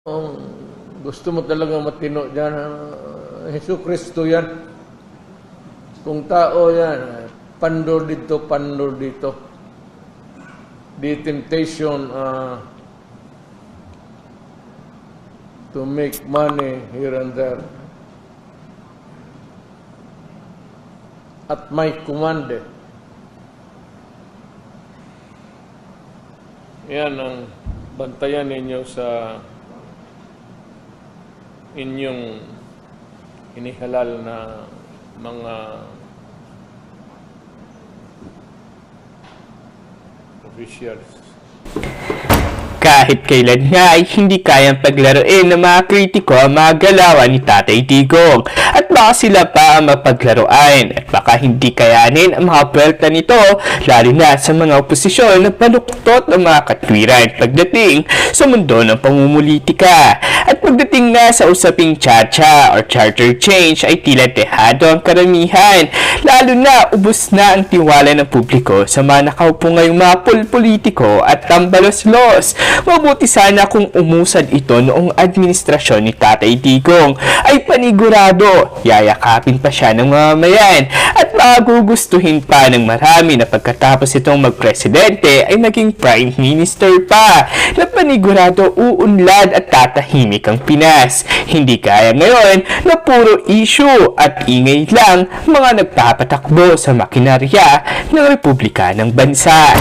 Kung gusto mo talaga matino dyan, Hesus Kristo yan. Kung tao yan, pandor dito, pandor dito. The temptation to make money here and there. At may command. Yan ang bantayan ninyo sa inyong inihalal na mga officials. Kahit kailan nga ay hindi kayang paglaruin ng mga kritiko ang mga galawan ni Tatay Digong at baka sila pa ang mapaglaruan at baka hindi kayanin ang mga puwerta nito lalo na sa mga oposisyon na baluktot ang mga katwiran pagdating sa mundo ng pamumulitika. At pagdating nga sa usaping chacha or charter change ay tila dehado ang karamihan, lalo na ubos na ang tiwala ng publiko sa mga nakaupo ngayong mga politiko at tambalos-los. Mabuti sana kung umusad ito noong administrasyon ni Tatay Digong ay panigurado yayakapin pa siya ng mamamayan at magugustuhin pa ng marami na pagkatapos itong magpresidente ay maging prime minister pa na panigurado uunlad at tatahimik ang Pinas. Hindi kaya ngayon na puro issue at ingay lang mga nagpapatakbo sa makinarya ng Republika ng Bansa.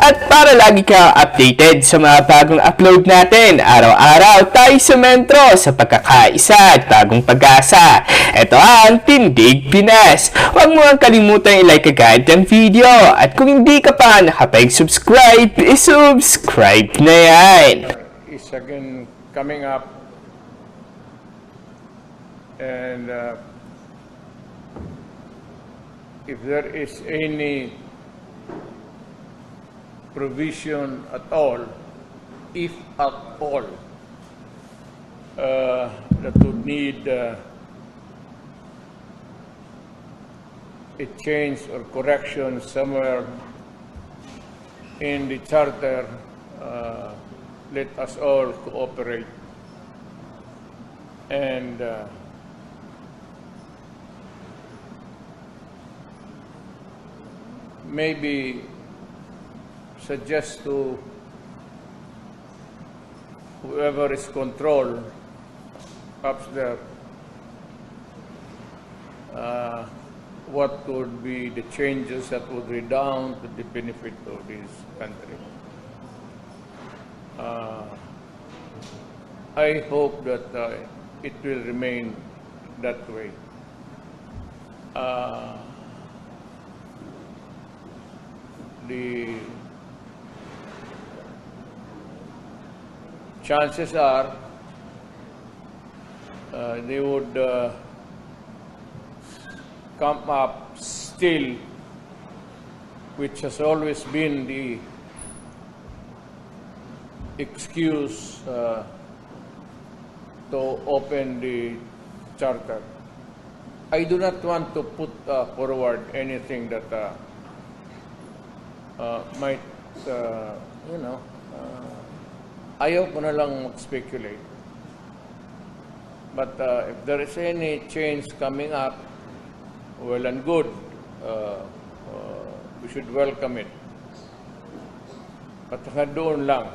At para lagi kang updated sa mga bagong upload natin, araw-araw tayo sa mentro sa pagkakaisa at bagong pag-asa. Ito ang Tindig Pinas. Huwag mo ang kalimutan i-like agad ang video. At kung hindi ka pa nakapag-subscribe, i-subscribe na yan. Is again coming up and if there is any provision at all, if at all, that would need a change or correction somewhere in the charter, let us all cooperate and maybe suggest to whoever is control up there what would be the changes that would redound to the benefit of this country. I hope that it will remain that way. The chances are they would come up still, which has always been the excuse to open the charter. I do not want to put forward anything that might, ayaw ko na lang mag-speculate. But if there is any change coming up, well and good, we should welcome it. But doon lang,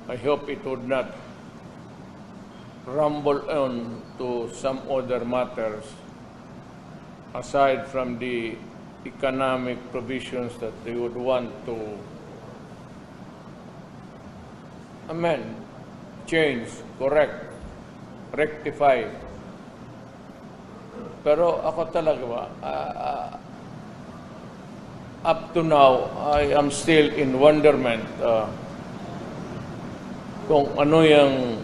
I hope it would not rumble on to some other matters aside from the economic provisions that they would want to amend, change, correct, rectify. Pero ako talaga ba, up to now, I am still in wonderment kung ano yung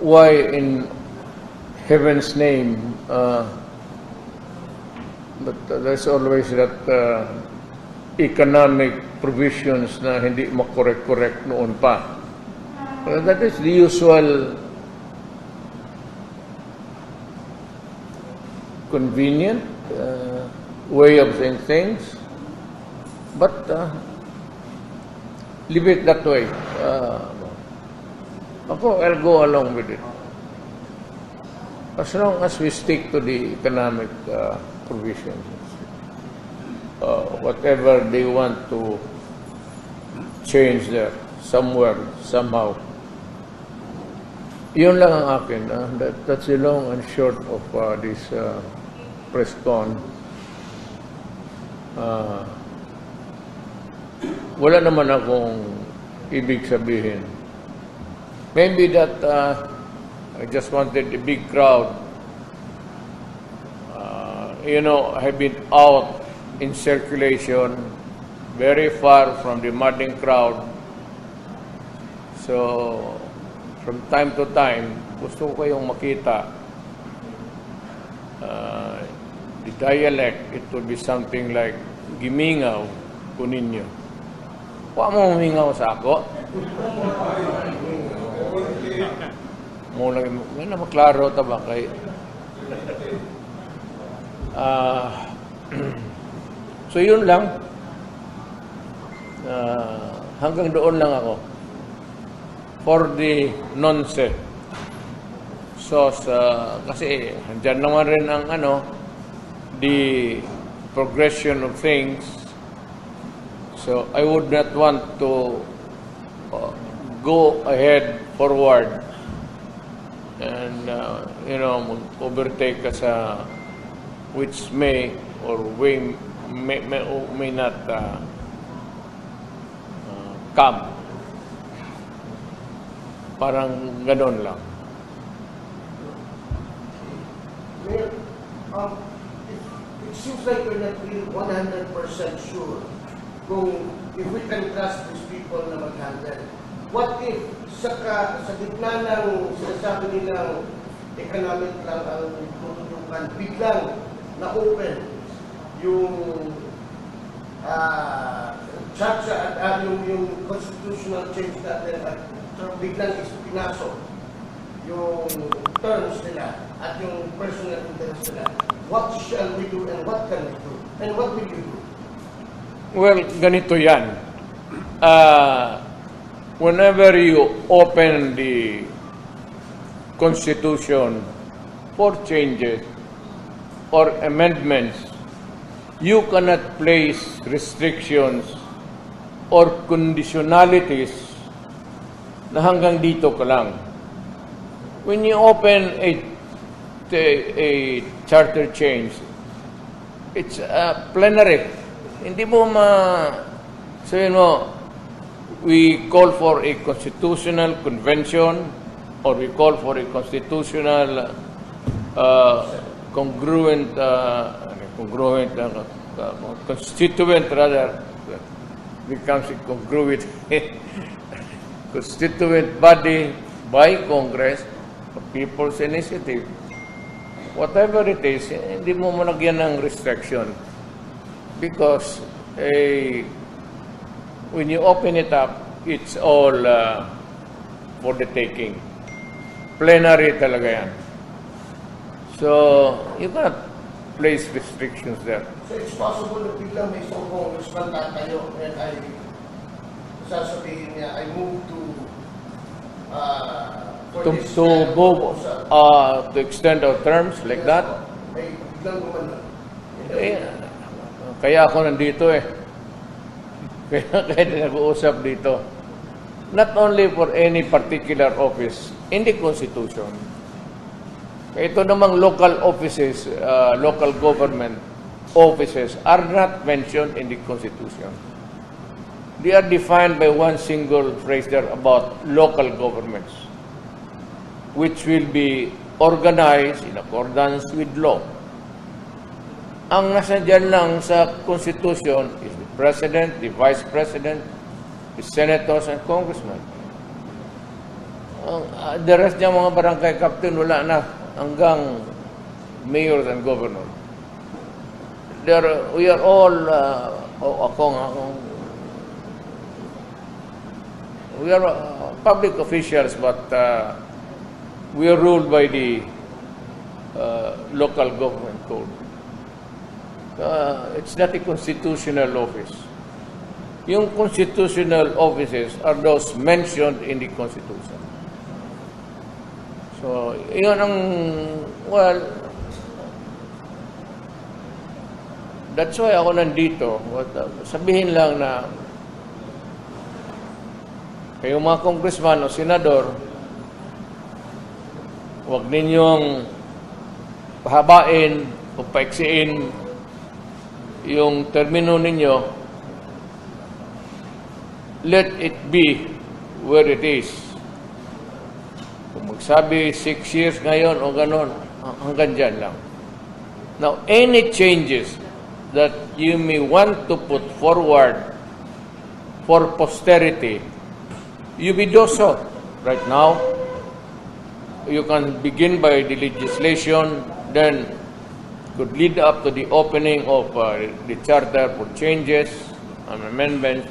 why in heaven's name, but there's always that economic provisions na hindi makorek-korek noon pa. Well, that is the usual convenient way of saying things, but leave it that way. I'll go along with it. As long as we stick to the economic provisions, whatever they want to change there, somewhere, somehow. Yun lang ang akin. That's the long and short of this press con. Wala naman akong ibig sabihin. Maybe that I just wanted a big crowd. I've been out in circulation, very far from the madding crowd. So, from time to time, gusto ko kayong makita. The dialect, it would be something like, gimingaw ko ninyo. Huwag mo humingaw sa ako. Mula na maklaro taba kay so yun lang, hanggang doon lang ako for the nonsense. So kasi andyan naman rin ang the progression of things, so I would not want to go ahead forward and overtake ka sa which may or may not come. Parang ganon lang. Mayor, it seems like we're not really 100% sure if we can trust these people na mag-handle. What if sa gitna ng sinasabi nilang economic lang ang tututukan, biglang na-open yung yung constitutional change natin at biglang pinasok yung terms nila at yung personal interest nila. What shall we do and what can we do? And what will you do? Well, ganito yan. Whenever you open the Constitution for changes or amendments, you cannot place restrictions or conditionalities na hanggang dito ka lang. When you open a charter change, it's plenary. Hindi mo sabihin mo, we call for a constitutional convention or we call for a constitutional constituent rather, becomes a congruent constituent body by Congress, people's initiative. Whatever it is, hindi mo malagyan ng restriction because when you open it up, it's all for the taking. Plenary talaga yan. So, you cannot place restrictions there. So it's possible na biglang may isang congressman tatayo and sasabihin niya, I move to move to extend our terms like that. May biglang gumanda. Kaya ako nandito Kaya nag-uusap dito. Not only for any particular office in the Constitution. Ito namang local offices, local government offices are not mentioned in the Constitution. They are defined by one single phrase there about local governments, which will be organized in accordance with law. Ang nasa dyan lang sa Constitution is the President, the Vice President, the Senators, and Congressmen. The rest ng mga barangay captain, wala na. Hanggang mayors and governors. We are all, we are public officials, but we are ruled by the local government code. It's not a constitutional office. yung constitutional offices are those mentioned in the Constitution. So, yun ang, well, that's why ako nandito. Sabihin lang na kayong mga congressman o senador, huwag ninyong pahabain o paiksiin yung termino ninyo. Let it be where it is. Kung magsabi 6 years ngayon o ganon, hanggang dyan lang. Now, any changes that you may want to put forward for posterity, you will do so. Right now, you can begin by the legislation, then could lead up to the opening of the charter for changes and amendments,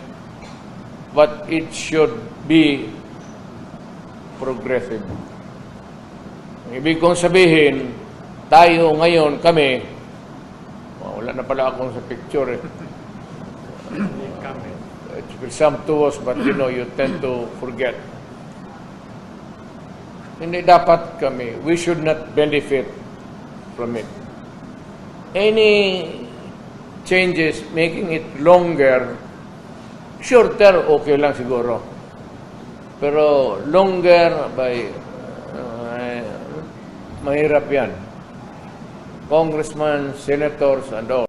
but it should be progressive. Ibig kong sabihin, tayo ngayon, kami, wala na pala akong sa picture eh. It's presumptuous, but you know, you tend to forget. Hindi dapat kami, we should not benefit from it. Any changes making it longer, shorter, okay lang siguro. Pero longer by mahirap yan. Congressmen, senators, and all.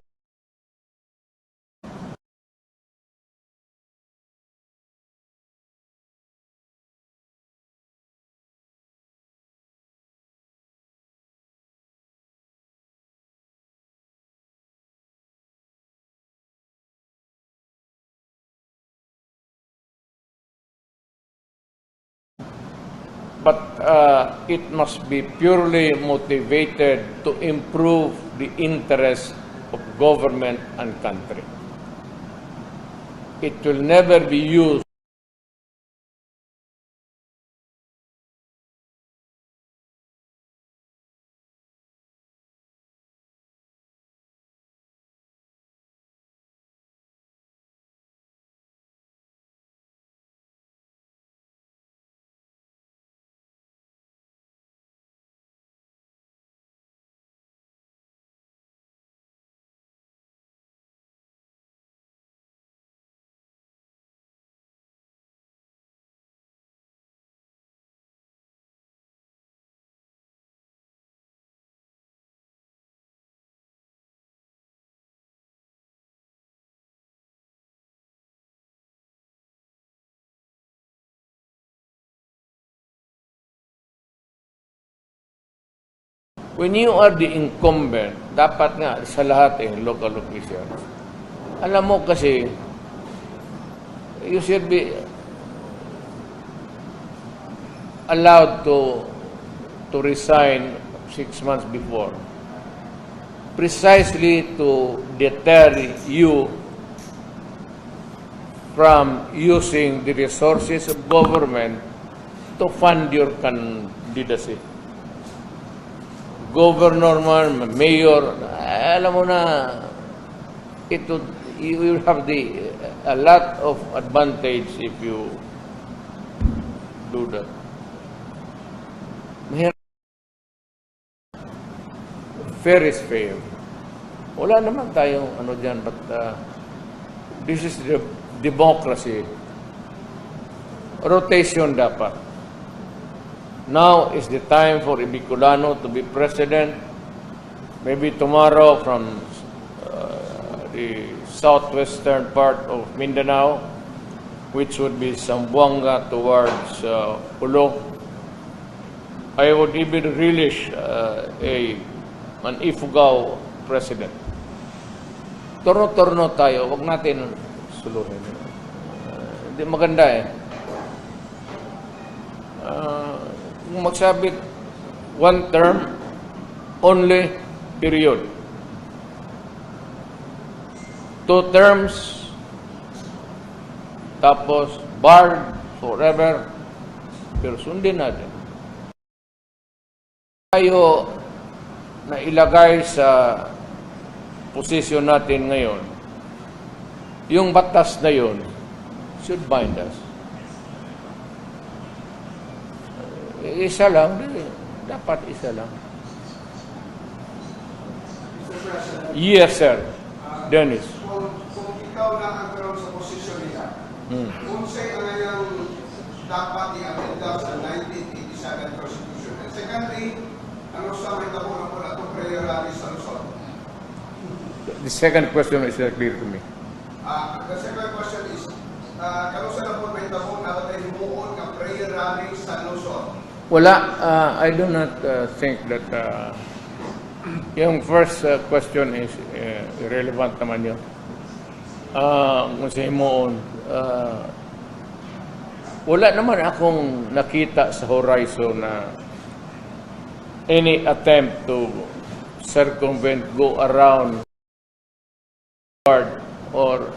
But it must be purely motivated to improve the interest of government and country. It will never be used when you are the incumbent, dapat nga sa lahat local officials. Alam mo kasi, you should be allowed to resign 6 months before. Precisely to deter you from using the resources of government to fund your candidacy. Governor man, mayor, alam mo na, you will have a lot of advantage if you do that. Fair is fair. Wala naman tayong ano dyan, but this is the democracy. Rotation dapat. Now is the time for a Bicolano to be president. Maybe tomorrow from the southwestern part of Mindanao, which would be Zamboanga towards Pulo. I would even relish an Ifugao president. Torno-torno tayo, wag natin suluhin. Hindi maganda eh. Kung magsabi 1 term, only, period. 2 terms, tapos barred forever, pero sundin natin. Tayo na ilagay sa posisyon natin ngayon, yung batas na yun, should bind us. Isa lang, dapat isa lang. Mr. President, Yes, sir. Dennis. kung ikaw lang ang karoon sa posisyon nila, kung sa'yo ang ngayong dapat i-amenda sa 1987 Constitution. And secondly, ano sa may tabo na mula itong prayer rally sa Luzon? The second question is not clear to me. The second question is, kanusa na po may tabo na tayo himuon ng prayer rally sa Luzon? Wala, I do not think that yung first question is irrelevant naman yun. Kung sa Himoon, wala naman akong nakita sa horizon na any attempt to circumvent, go around or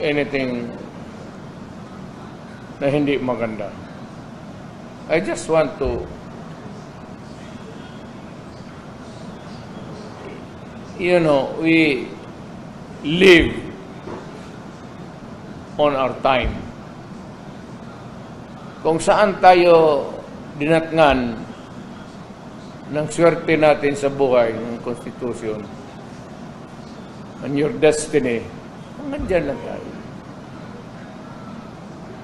anything na hindi maganda. I just want to we live on our time. Kung saan tayo dinatngan ng swerte natin sa buhay, ng Constitution, and your destiny, nandyan lang tayo.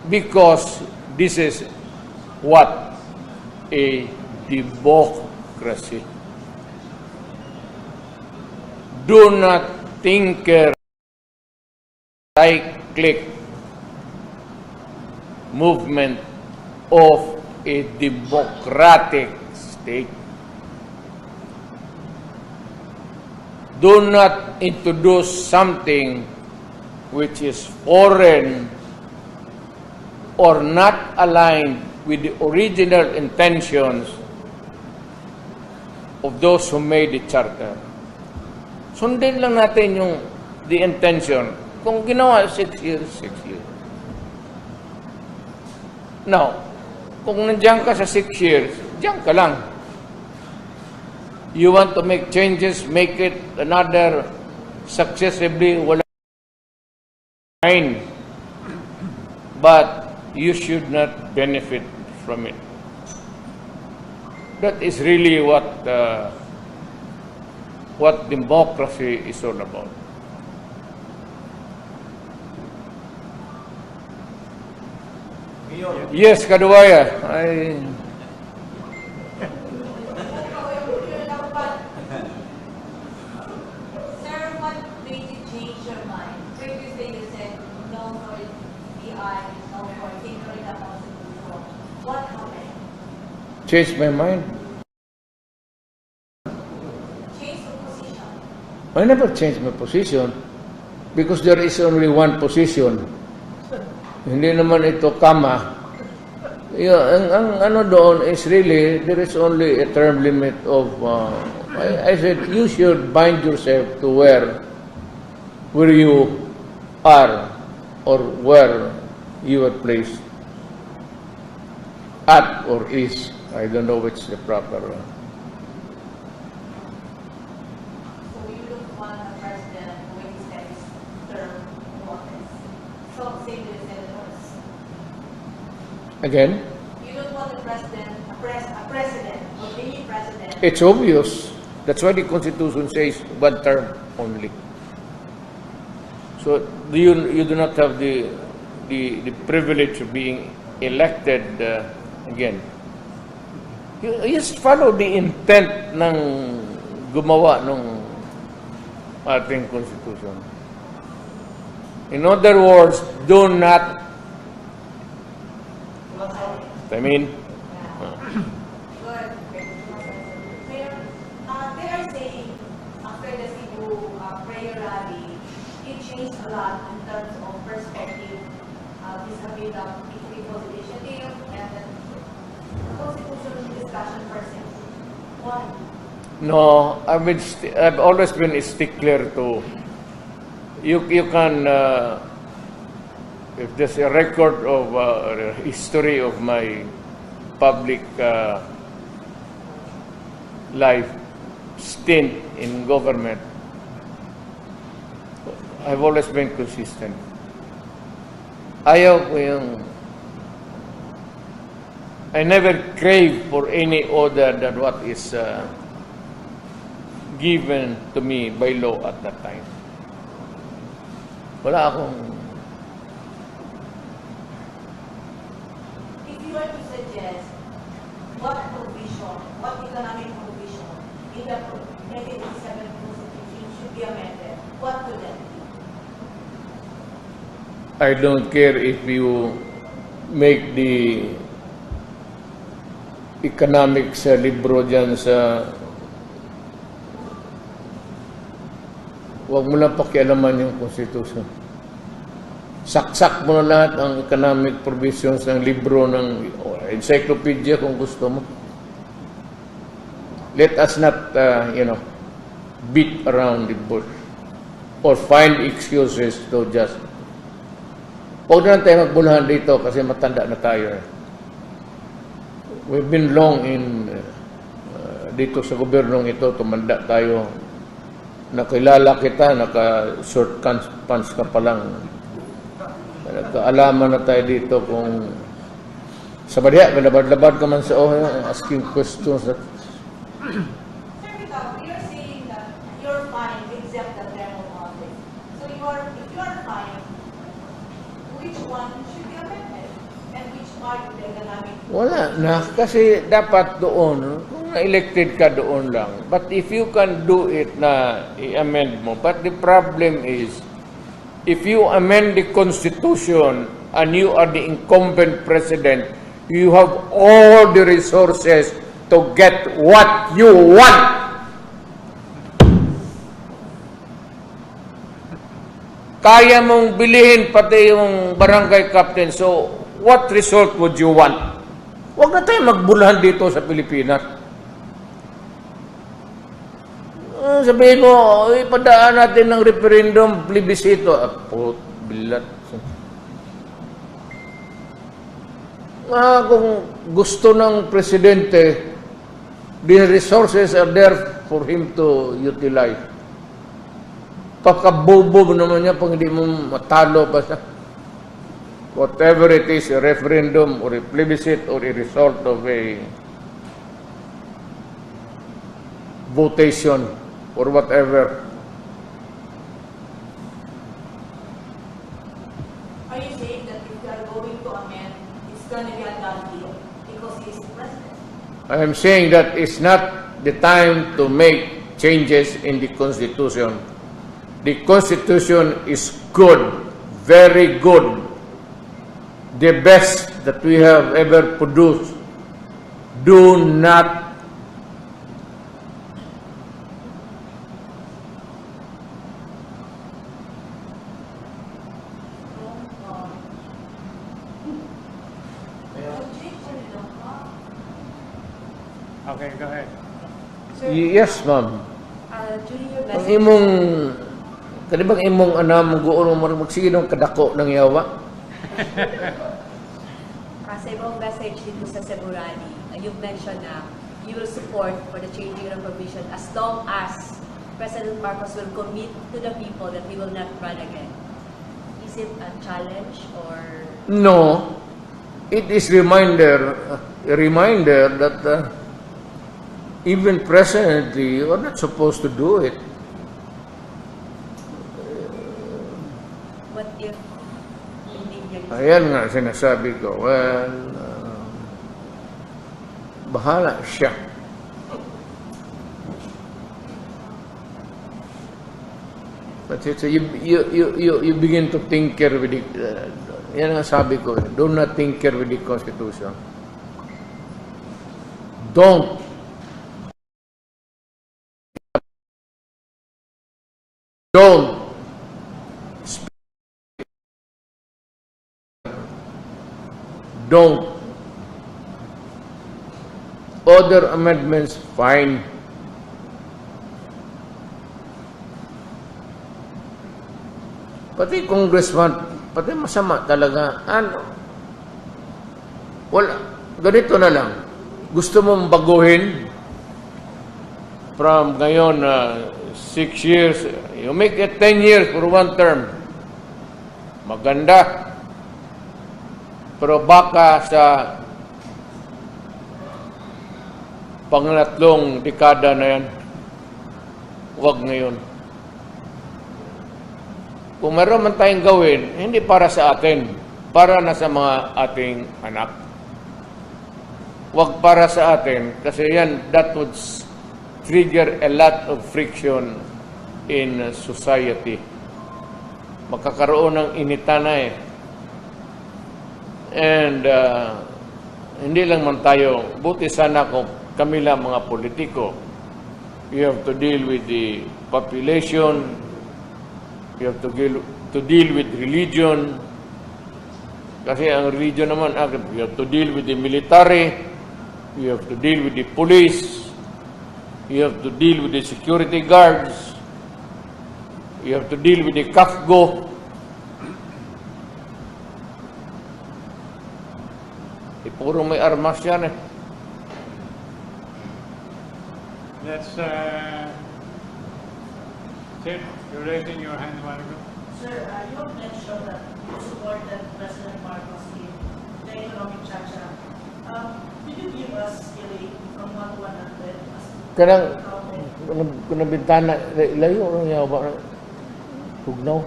Because this is what a democracy. Do not tinker cyclic movement of a democratic state. Do not introduce something which is foreign or not aligned with the original intentions of those who made the charter. Sundin lang natin the intention. Kung ginawa 6 years, 6 years. Now, kung nandiyan ka sa 6 years, diyan ka lang. You want to make changes, make it another successively, wala fine. But you should not benefit from it. That is really what democracy is all about. Yes, Kaduwaya. Sir, what made you change your mind? Previously you said no for BI, no for tinkering the Constitution. What happened? Change my mind. Change the position. I never changed my position because there is only one position. Hindi naman ito kama. Ang ano doon is really, there is only a term limit of, I said, you should bind yourself to where you are or where you are placed at or is. I don't know which is the proper one. So you don't want a president who extends term in office. So same with the senators. Again, You don't want a president, a president, or any president. it's obvious. That's why the Constitution says one term only. So you do not have the privilege of being elected again. You just follow the intent ng gumawa ng ating Constitution. In other words, do not, I mean, Good. Mayor, they are saying after the Cebu prayer rally, it changed a lot in terms of perspective vis-a-vis the people's initiative and the constitutional discussion per se. Why? no, I've always been a stickler to, you can, if there's a record of history of my public life stint in government, I've always been consistent. ayaw ko yung I never crave for any other than what is given to me by law at that time. Wala akong... If you were to suggest what provision, what economic provision in the 1987 Constitution should be amended, what would that be? I don't care if you make the economics libro dyan sa... Huwag mo lang pakialaman yung Constitution. Saksak mo na lahat ang economic provisions ng libro ng encyclopedia kung gusto mo. Let us not, beat around the bush or find excuses to just... Huwag na tayo magbulahan dito kasi matanda na tayo. We've been long in dito sa gobyernong ito, tumanda tayo. Nakilala kita, naka-short pants ka pa lang. Nagkaalaman na tayo dito kung sa badya, labad-labad ka man sa asking questions. Sir, because you're saying that you're fine except the term of office. So if you are fine, which one should be amended? And which part of the economic? Wala na, kasi dapat doon, kung elected ka doon lang. But if you can do it na i-amend mo, but the problem is, if you amend the Constitution and you are the incumbent president, you have all the resources to get what you want. Kaya mong bilihin pati yung barangay captain, so what result would you want? Huwag na tayo magbulahan dito sa Pilipinas. Sabihin mo, ipadaan natin ng referendum, plebisito. Bilat. Kung gusto ng presidente, the resources are there for him to utilize. Pagkabobo naman niya pag hindi mo matalo basta. Whatever it is, a referendum or a plebiscite or a result of a votation or whatever. Are you saying that if you are going to amend, it's going to be a done deal because he is the president? I am saying that it's not the time to make changes in the Constitution. The Constitution is good, very good, the best that we have ever produced. Do not Okay, go ahead. Yes, ma'am. During your Ang message, imong kanibang imong anam guuno mo magsige ng kadako ng yawa. sa ibang message dito sa Cebu Rally, you've mentioned na you will support for the changing of provision as long as President Marcos will commit to the people that he will not run again. Is it a challenge or... No. It is a reminder that even presently you are not supposed to do it. What if hindi niya... Ayan nga sinasabi ko, well, bahala siya. But it's, you begin to tinker with it. Yan ang sabi ko, do not tinker with the Constitution. Don't don't. Other amendments, fine. Pati congressman, pati masama talaga. Ano? Wala. Ganito na lang. Gusto mong baguhin from ngayon 6 years, you make it 10 years for one term. Maganda. Pero baka sa panglatlong dekada na yan, huwag ngayon. Kung meron man tayong gawin, hindi para sa atin, para na sa mga ating anak. Huwag para sa atin, kasi yan, that would trigger a lot of friction in society. Magkakaroon ng initana eh. And hindi lang man tayo, buti sana kung kami lang mga politiko. You have to deal with the population, you have to deal with religion, kasi ang religion naman, you have to deal with the military, you have to deal with the police, you have to deal with the security guards, you have to deal with the kafgo. Puro may armas yan eh. Let's, Tim, you're raising your hand a while ago. Sir, you have mentioned that you supported President Marcos in the economic chacha. Could you give us a rate from 1 to 100? Kanang, kung bintana, ilayo lang yaw ba? Tugnaw.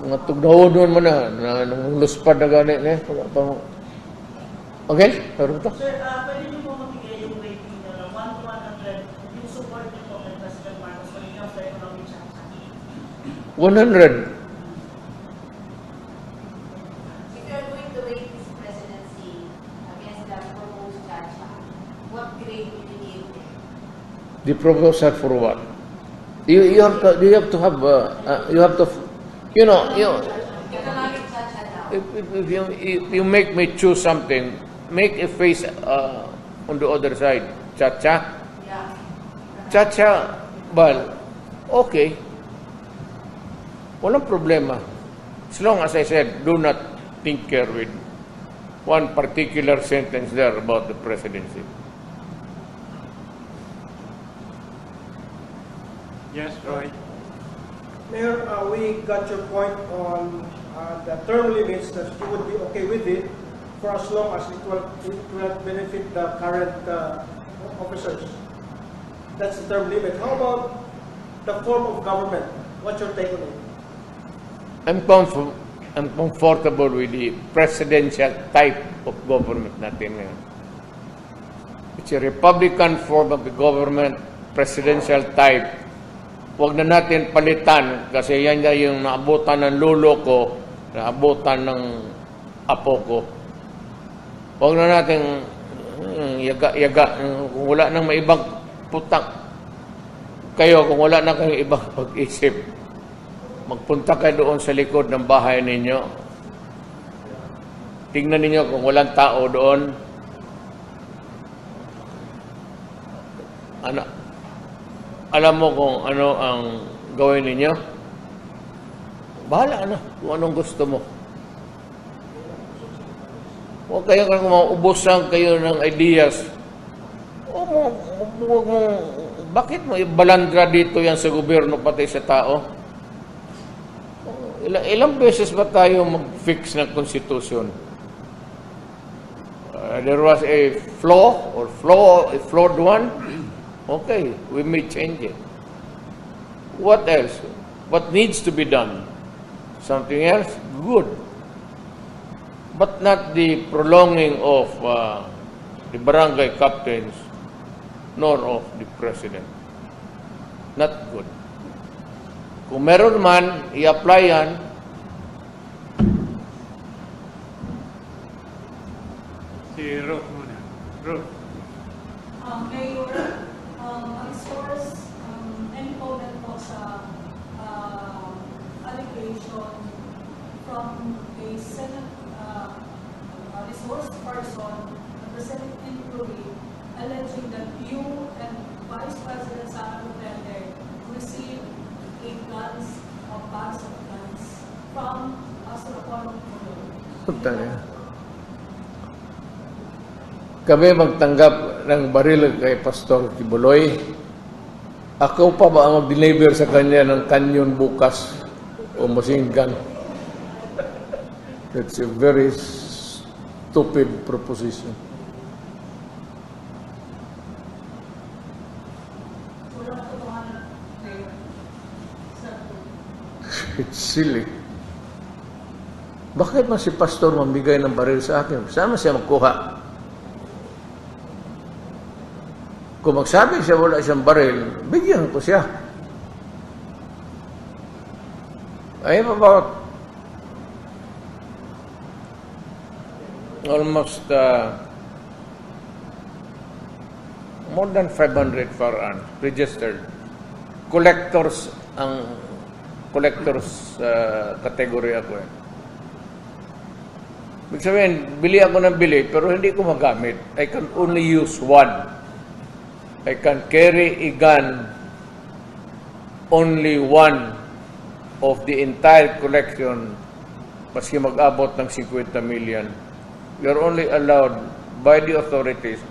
Mga tugnaw doon mo na luspad na gani. Okay? Pero ito. Sir, pwede niyo po magbigay yung rating niyo ng 1 to 100 yung support niyo po kay President Marcos when it comes to economic chacha? 100. If you're going to rate this presidency against the proposed chacha, what grade will you give it? The proposal for what? You have to have Economic chacha now. if you make me choose something, make a face on the other side. Chacha. Yeah. Chacha, well, okay. Walang problema. As long as I said, do not tinker with one particular sentence there about the presidency. Yes, Roy. Mayor, we got your point on the term limits, that you would be okay with it for as long as it will benefit the current officers. That's the term limit. How about the form of government? What's your take on it? I'm comfortable with the presidential type of government natin ngayon. It's a Republican form of the government, presidential type. Huwag na natin palitan kasi yan yung naabutan ng lolo ko, naabutan ng apo ko. Huwag na natin yaga-yaga. Kung wala nang may ibang putang kayo, kung wala na kayong ibang pag-isip, magpunta kayo doon sa likod ng bahay ninyo. Tingnan ninyo kung walang tao doon. Alam mo kung ano ang gawin ninyo? Bahala na kung anong gusto mo. Huwag kayo kung maubusan kayo ng ideas. Bakit mo ibalandra dito yan sa gobyerno pati sa tao? Ilang beses ba tayo mag-fix ng konstitusyon? There was a flawed one. Okay, we may change it. What else? What needs to be done? Something else? Good. But not the prolonging of the barangay captains, nor of the president. Not good. Kung meron man, i-apply yan. Si Ruth muna. Ruth. Mayor, as far as any comment po sa allegation from a Senate resource person, the Senate inquiry, alleging that you and Vice President Duterte received a bags of guns from Astroporn. Kami magtanggap ng baril kay Pastor Kibuloy. Ako pa ba ang mag-deliver sa kanya ng kanyon bukas o machine gun? That's a very stupid proposition. Wala katotohanan, Mayor. It's silly. Bakit man si pastor mamigay ng baril sa akin? Saan siya magkuha? Kung magsabi siya wala siyang baril, bigyan ko siya. I have about almost more than 500 firearms registered. Collectors category ako eh. Ibig sabihin, bili ako ng bili, pero hindi ko magamit. I can only use one. I can carry a gun, only one of the entire collection, maski mag-abot ng 50 million. You're only allowed by the authorities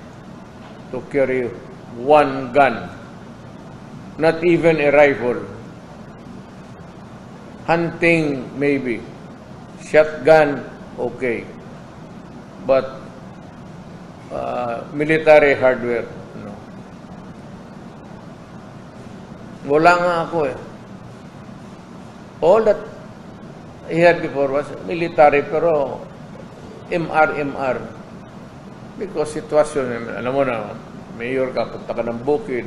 to carry one gun, not even a rifle. Hunting, maybe. Shotgun, okay. But military hardware, no. Wala nga ako eh. All that I had before was military, pero MR. Because sitwasyon, alam mo na, mayor ka, punta ka ng bukid,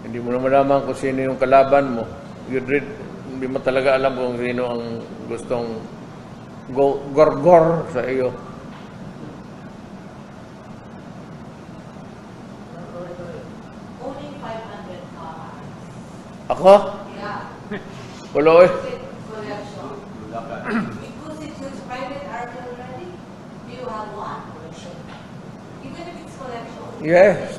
hindi mo na malaman kung sino yung kalaban mo. Hindi mo talaga alam kung sino ang gustong gorgor sa iyo. Only 500 cars. Ako? Yeah. Wala eh. Collection. It constitutes private army already. Do you have one? Even if it's collection. Yes.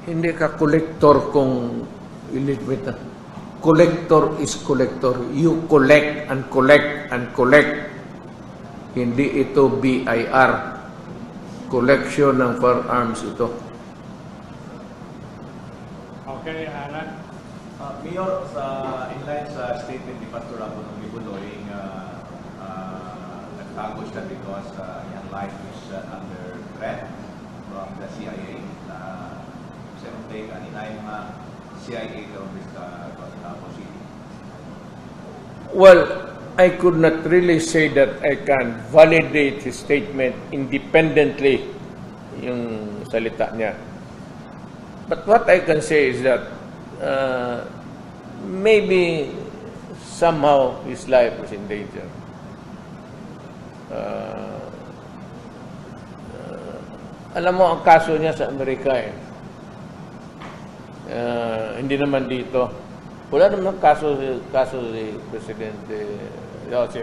Hindi ka collector kung illiterate na. Collector is collector. You collect and collect and collect. Hindi ito BIR. Collection ng firearms ito. Okay, Alan. Mayor, inline sa statement ni Pastor Abunong Libuloy, nagtago siya because yung life is under threat from the CIA. Siyempre, kanina yung CIA terrorist position. Well, I could not really say that I can validate his statement independently, yung salita niya. But what I can say is that maybe somehow his life is in danger. Alam mo, ang kaso niya sa Amerika eh. Hindi naman dito. Wala naman kaso si Presidente, si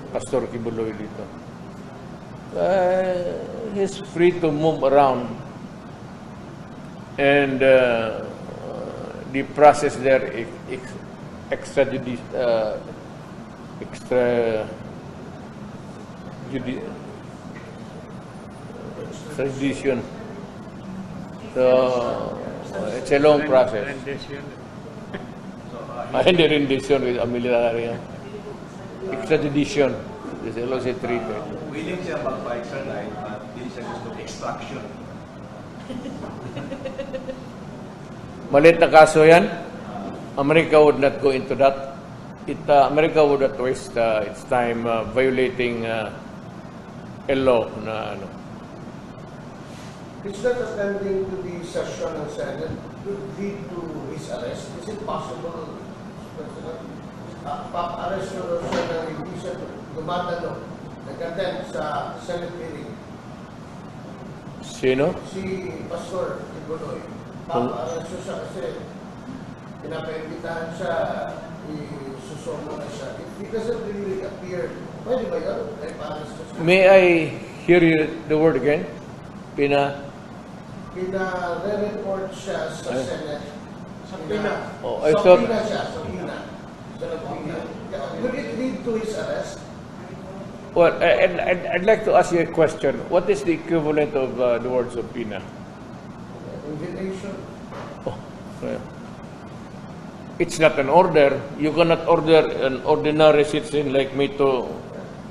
Pastor Kibuloy dito. He's free to move around. And the process there, extradition. So, it's a long process. Hindi rendition with a military. Extradition. This is also treated. Willing siya magpa-extradite, but hindi siya gusto extraction. Malit na kaso yan. America would not go into that. America would not waste its time violating a law na ano. Is that attending to the session ng Senate could lead to his arrest? Is it possible, President? Papa-arrest nyo siya ng revision, dumatano, nag-attend sa Senate hearing? Sino? Si Pastor Tibuloy. Papa-arrest nyo siya kasi pinapaimbitahan siya, isusoma na siya. If he doesn't really appear, pwede ba yun? Ay, pa-arrest nyo siya. May I hear you the word again? Pina-re-report siya sa Senate. Oh, I thought... Subpoena siya, subpoena. Would it lead to his arrest? Well, I'd like to ask you a question. What is the equivalent of the word subpoena? Invitation. Oh, yeah. it's not an order. You cannot order an ordinary citizen like me to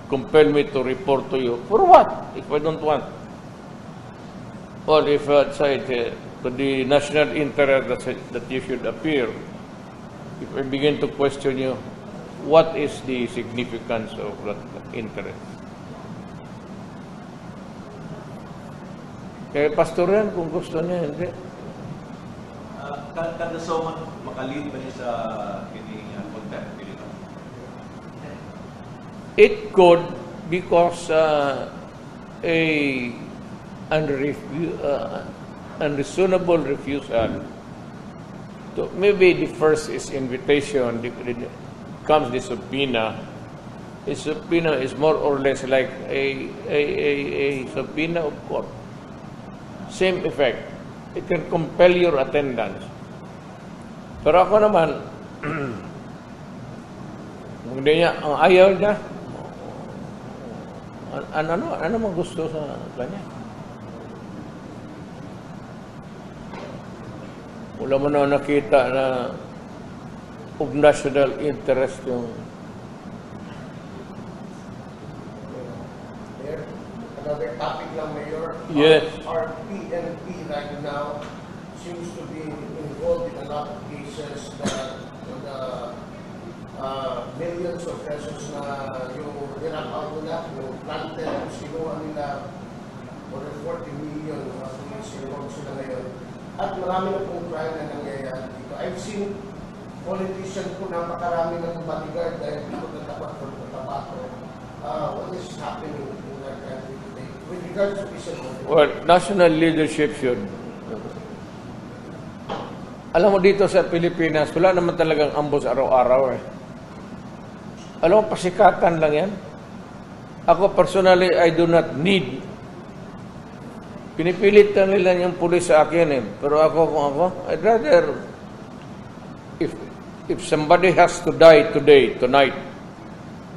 compel me to report to you. For what? If I don't want. Or if say to the national interest that you should appear, if I begin to question you, what is the significance of that interest? Kaya pastor yan kung gusto niya, hindi. Kada someone makalid ba niya sa kining content? It could, because unreasonable refusal. So maybe the first is invitation, comes the subpoena. The subpoena is more or less like a subpoena of court. Same effect. It can compel your attendance. Pero ako naman, hindi niya, ang ayaw niya, ano mang gusto sa kanya? Wala mo na nakita na of national interest yung Another topic lang, Mayor. Yes. Our PNP right now seems to be involved in a lot of cases that the millions of pesos na yung nilakaw nila, yung planted, sinuha nila, more than 40 million na sinuha sila ngayon. At marami na pong trial na nangyayari dito. I've seen politician po napakarami ng bodyguard dahil dito natapat from the tobacco. What is happening in our country today with regards to peace and order? well, national leadership should. Alam mo dito sa Pilipinas, wala naman talagang ambos araw-araw eh. Alam mo, pasikatan lang yan. Ako personally, I do not need. Pinipilit na nila yung pulis sa akin eh. Pero kung ako, I'd rather, if somebody has to die today, tonight,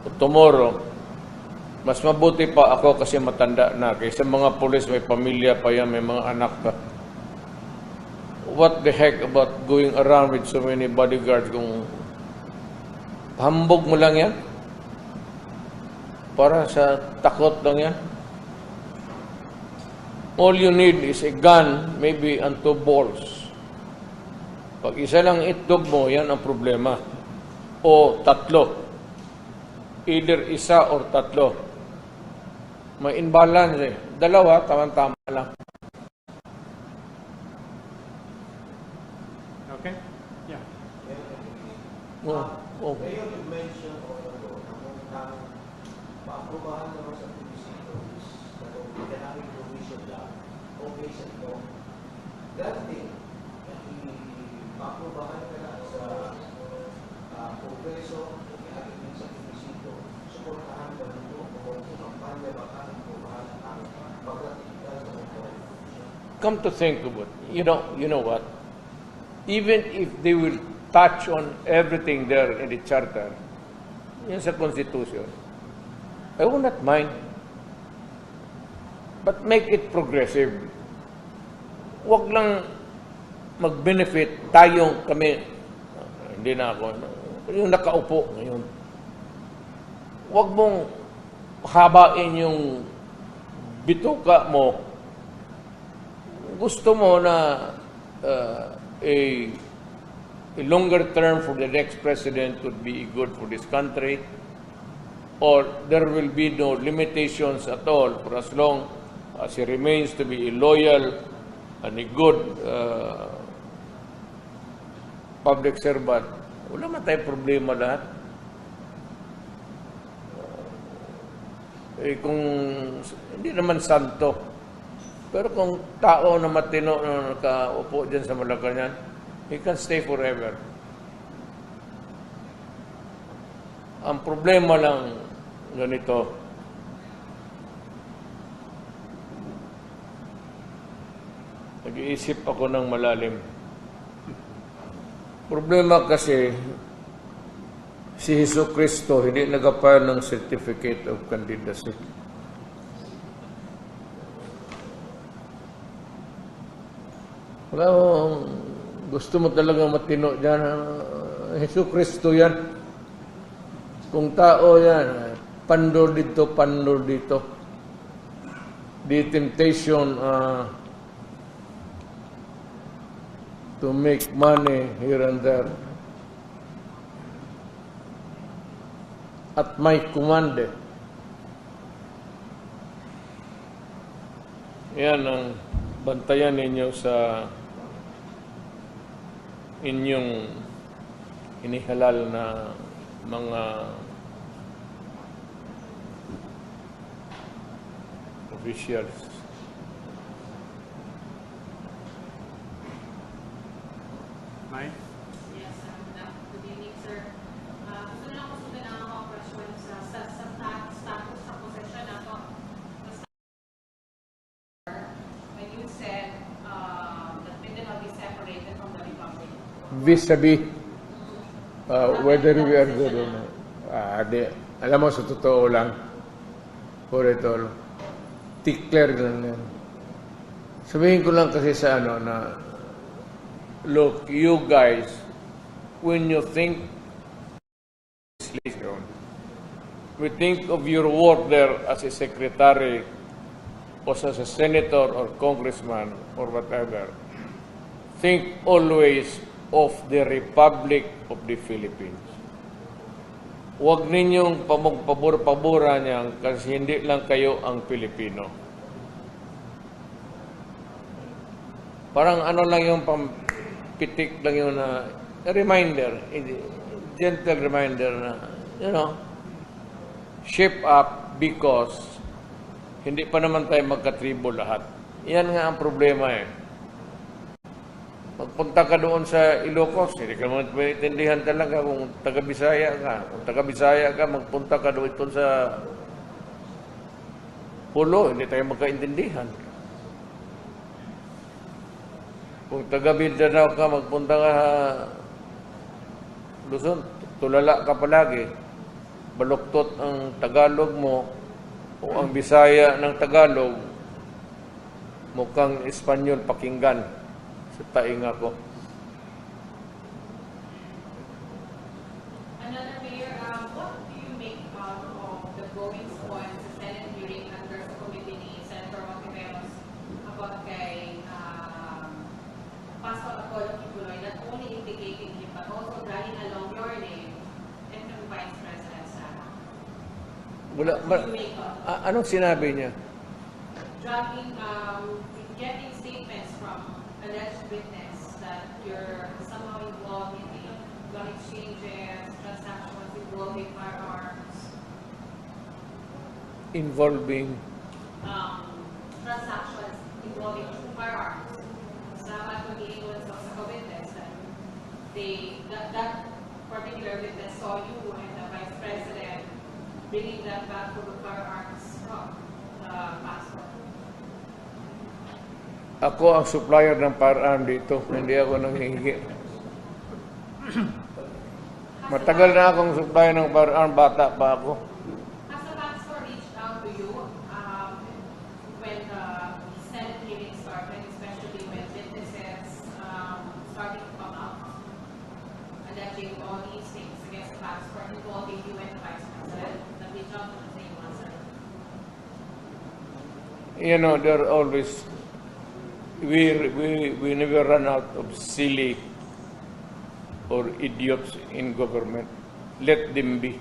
or tomorrow, mas mabuti pa ako kasi matanda na. Kaysa mga pulis, may pamilya pa yan, may mga anak pa. What the heck about going around with so many bodyguards kung hambog mo lang yan? Para sa takot lang yan? All you need is a gun, maybe, and 2 balls. Pag isa lang itlog mo, yan ang problema. O 3. Either isa or 3. May imbalance eh. 2, tama-tama lang. Okay? Yeah. Mayor, you mentioned also na maaprubahan naman sa municipalities na kung kailangan provision lang, okay sa ito. Dati, maaprubahan ka na sa Kongreso, kailangan din sa munisipyo, suportahan ba nito kung kampanya baka aprubahan ang pagkatikita sa mga. Come to think of it, you know what? Even if they will touch on everything there in the charter, yun sa Constitution, I will not mind. But make it progressive. Huwag lang mag-benefit tayong kami, hindi na ako, yung nakaupo ngayon. Huwag mong habain yung bituka mo. Gusto mo na a longer term for the next president would be good for this country, or there will be no limitations at all for as long as he remains to be a loyal and a good public servant. Wala man tayong problema lahat. Kung hindi naman santo, pero kung tao na matino na nakaupo dyan sa Malacanan, he can stay forever. Ang problema lang ganito, nag-iisip ako ng malalim. Problema kasi, si Jesucristo hindi nag-file ng certificate of candidacy. Wala, gusto mo talaga matino dyan, Jesu Kristo yan. Kung tao yan, pandor dito, pandor dito. The temptation to make money here and there. At may command. Yan ang bantayan ninyo sa inyong inihalal na mga officials. Mike? Yes, good evening, sir. Gusto lang ako sabihin ang mga questions sa status sa possession na to. When you said that Mindanao be separated from the Republic. Vis-a-vis whether we are good or not. Alam mo, sa totoo lang, for it all, declare lang yan. Sabihin ko lang kasi sa ano na, look, you guys, when you think legislation, we think of your work there as a secretary or as a senator or congressman or whatever. Think always of the Republic of the Philippines. Huwag ninyong pabor-paboran niyan kasi hindi lang kayo ang Pilipino. Parang ano lang yung pitik lang yun na reminder, gentle reminder na, you know, shape up because hindi pa naman tayo magkatribo lahat. Yan nga ang problema eh. Magpunta ka doon sa Ilocos, hindi ka maintindihan talaga kung taga-Bisaya ka. Kung taga-Bisaya ka, magpunta ka doon sa Pulo, hindi tayo magkaintindihan. Kung taga-Mindanao ka, magpunta ka Luzon, tulala ka palagi. Baluktot ang Tagalog mo o ang Bisaya ng Tagalog, mukhang Espanyol pakinggan sa tainga ko. Another mayor, what do you make of the goings on sa Senate hearing under sa committee ni Senator Montiveros about kay Pastor Apollo Kibuloy, not only indicating him but also dragging along your name and the Vice President Sara? Wala, What do you make of anong sinabi niya? dragging, getting statements from alleged witness that you're somehow involved in the gun exchanges, transactions involving firearms, Involving transactions involving firearms. Sa pag-iingon sa witness, that particular witness saw you and the Vice President bringing that back to the firearms from the pastor. Ako ang supplier ng firearm dito, hindi ako nanghihingi. Matagal na akong supplier ng firearm, bata pa ako. Has the pastor reached out to you when the Senate hearing started, especially when witnesses started to come out, alleging all these things against the pastor involving you and the Vice President? That we jump to the same answer. You know, there are always, we never run out of silly or idiots in government. Let them be.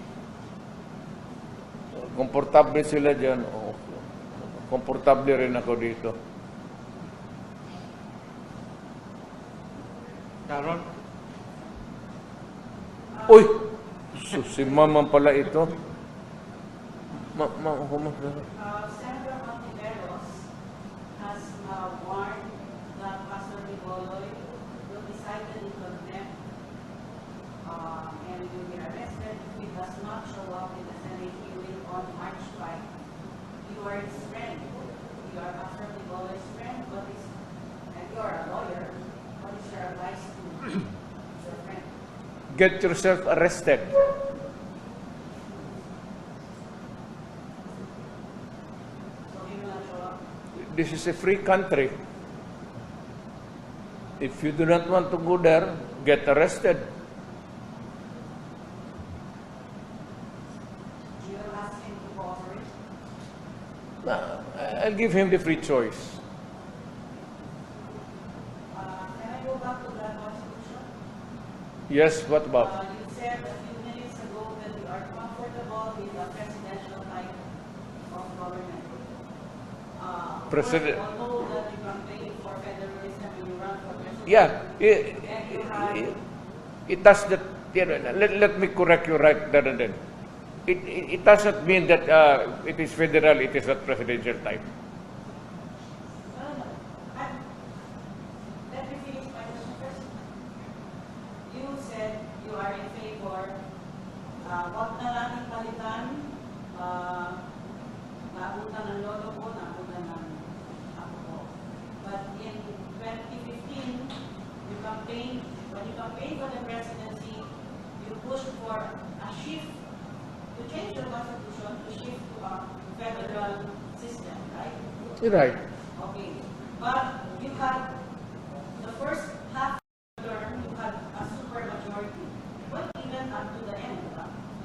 Komportable sila dyan, o komportable rin ako dito. Sharon? Uy! Si Mama pala ito. Senator Montiveros has warned that Pastor Biboloy will be cited in contempt and will be arrested if he does not show up in the Senate hearing on March 5. You are his friend. You are Pastor Biboloy's friend. And you are a lawyer. What is your advice to your friend? Get yourself arrested. So he will not show up. This is a free country. If you do not want to go there, get arrested. I'll give him the free choice. Can I go back to that constitution? Yes, what about? You said a few minutes ago that you are comfortable with the presidential type of government. President. Although that you campaign for federalism and you run for president. Yeah, And you have it does that. Let me correct you right there and then. It doesn't mean that it is federal, it is not presidential type. Let me finish my question first. You said you are in favor, wag na natin palitan, naabutan ng lolo ko, naabutan ng ako ko. But in 2015, when you campaigned for the presidency, you pushed for a shift to change the constitution to shift to a federal system, right? You're right. Okay. But you had the first half of the term, you had a super majority. What even up to the end?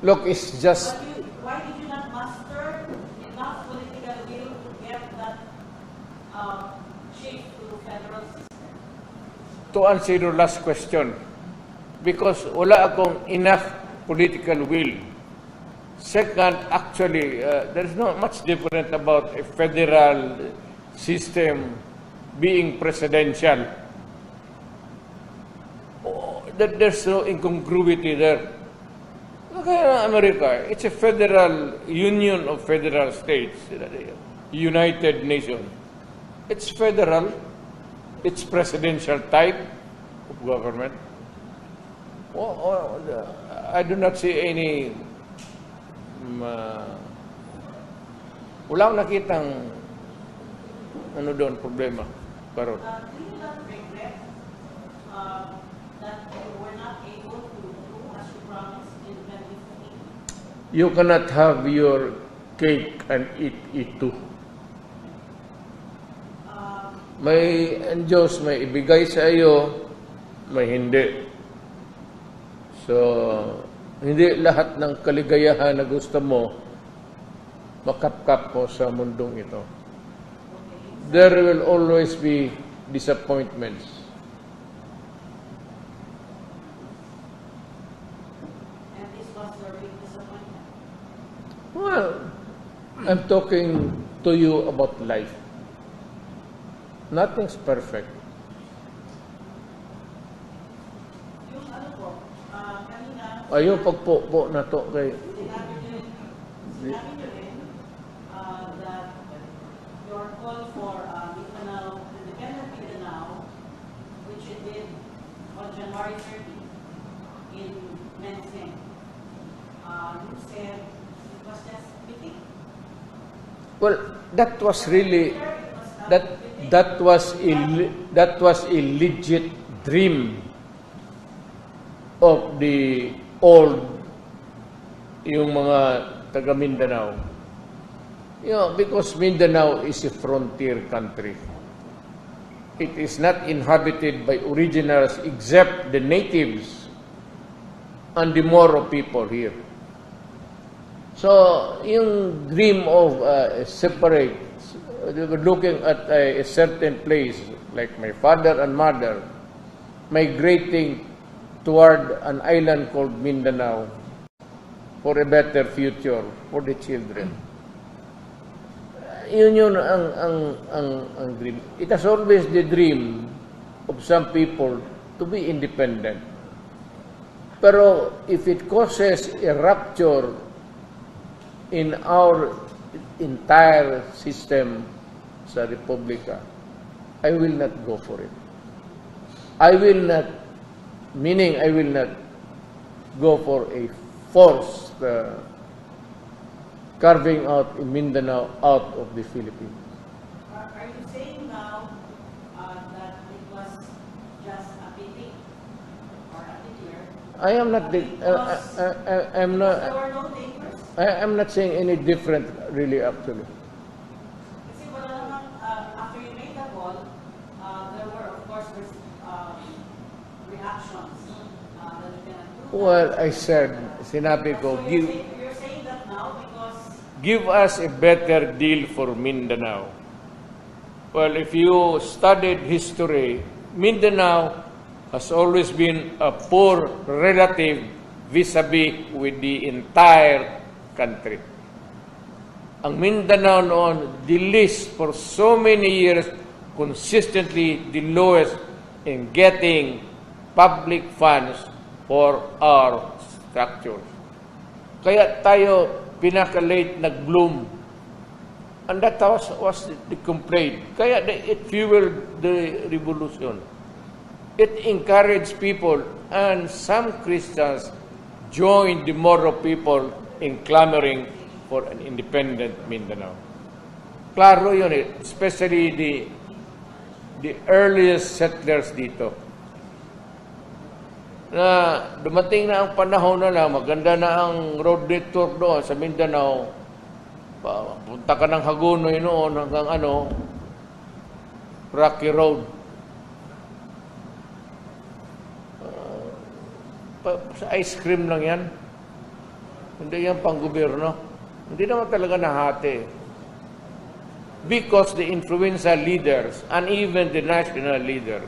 Look, it's just Why did you not muster enough political will to get that shift to federal system? to answer your last question. Because wala akong enough political will. Second, actually, there's not much different about a federal system being presidential. There's no incongruity there. Look at America. It's a federal union of federal states, United Nations. It's federal. It's presidential type of government. I do not see any wala akong nakitang ano doon problema karon. Do you not regret that you were not able to do as you promised in 2015? You cannot have your cake and eat it too. May ang Diyos may ibigay sa iyo, may hindi. So, hindi lahat ng kaligayahan na gusto mo makapkap mo sa mundong ito. There will always be disappointments. And this was your big disappointment. Well, I'm talking to you about life. Nothing's perfect. Yung ano po, kanina, Ayaw pagpo na to kay sinabi niyo rin that your call for Mindanao, independent Mindanao, which you did on January 30 in Mensing, you said it was just pity. well, that was really that was a legit dream of the old yung mga taga Mindanao. You know, because Mindanao is a frontier country. It is not inhabited by originals except the natives and the Moro people here. So, yung dream of separate, looking at a certain place, like my father and mother, migrating toward an island called Mindanao for a better future for the children. Yun ang dream. It has always the dream of some people to be independent. Pero if it causes a rupture in our entire system sa Republika, I will not go for it. I will not go for a forced carving out in Mindanao out of the Philippines. Are you saying now that it was just a pity or a failure? I am not. I'm not. There were no takers? I'm not saying any different, really, actually. Kasi wala naman, after you made the call, there were of course reactions that you cannot do. Well, I said, sinabi ko, So you're saying that now because give us a better deal for Mindanao. Well, if you studied history, Mindanao has always been a poor relative vis-a-vis with the entire country. Ang Mindanao noon, the least for so many years, consistently the lowest in getting public funds for our structures. Kaya tayo pinaka-late nag-bloom. And that was the complaint. Kaya it fueled the revolution. It encouraged people, and some Christians joined the Moro people in clamoring for an independent Mindanao. Klaro yun eh, especially the earliest settlers dito. Na dumating na ang panahon na maganda na ang road network doon sa Mindanao. Punta ka ng Hagonoy noon hanggang Rocky Road. Sa ice cream lang yan. Hindi yan pang gobyerno. Hindi naman talaga nahati. Because the influential leaders and even the national leader,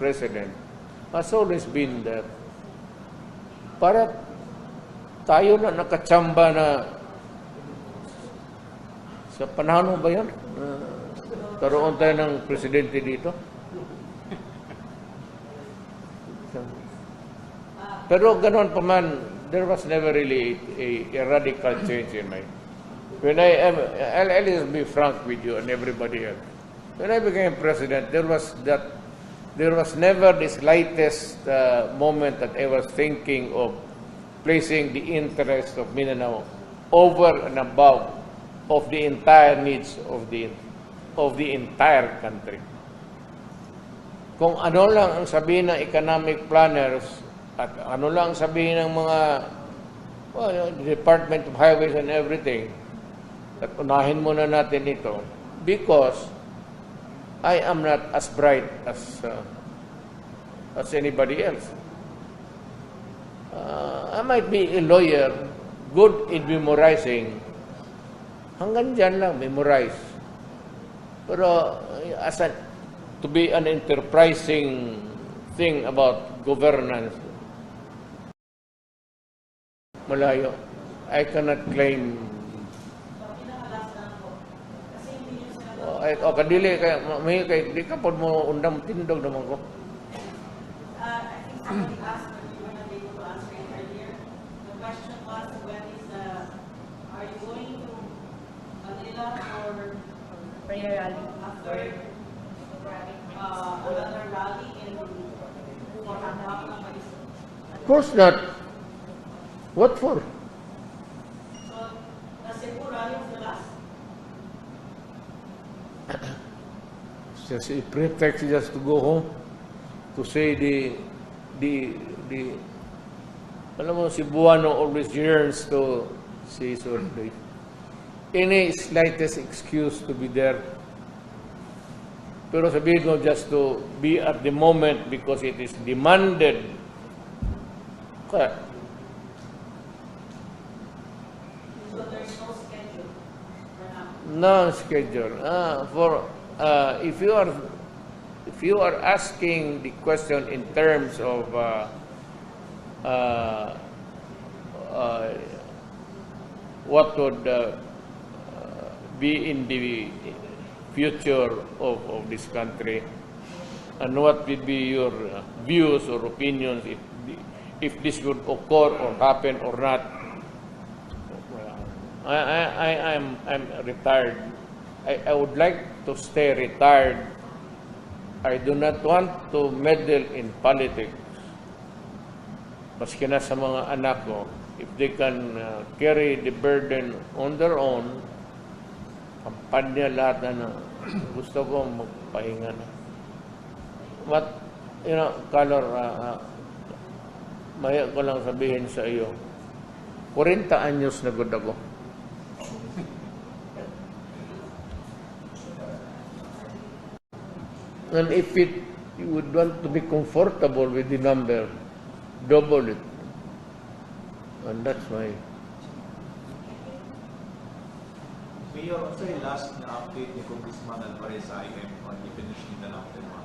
president, has always been there. Para tayo na nakachamba na sa panahon ba yan? Karoon tayo ng presidente dito. Pero ganoon pa man, there was never really a radical change in my... When I'll just be frank with you and everybody else. When I became president, there was never the slightest moment that I was thinking of placing the interest of Mindanao over and above of the entire needs of the entire country. Kung ano lang ang sabihin ng economic planners at ano lang ang sabihin ng mga Department of Highways and everything, at unahin muna natin ito because I am not as bright as anybody else. I might be a lawyer, good in memorizing. Hanggang dyan lang, memorize. Pero to be an enterprising thing about governance, malayo. I cannot claim. Kadili kaya may kay di ka pod mo undang tindog naman ko. I think somebody asked, but you were not able to answer it earlier. The question was, are you going to Manila or Prayer rally. after another rally for Handa? Of course not. What for? So, the Cebu rally was the last? Just a pretext just to go home to say alam mo, Cebuano always yearns to see his birthday. Any slightest excuse to be there. Pero sabihin mo just to be at the moment because it is demanded. Kaya, So there's no schedule for now? no schedule. If you are asking the question in terms of what would be in the future of this country and what would be your views or opinions if this would occur or happen or not. I'm retired. I would like to stay retired. I do not want to meddle in politics. Maski na sa mga anak ko, if they can carry the burden on their own, kampanya lahat na gusto ko magpahinga na. But, Color, maya ko lang sabihin sa iyo, 40 anyos na gud ako. And if you would want to be comfortable with the number, double it. And that's why. Mayor, also yung last na update ni Congressman Alvarez sa IM on i-finish nila ng tema.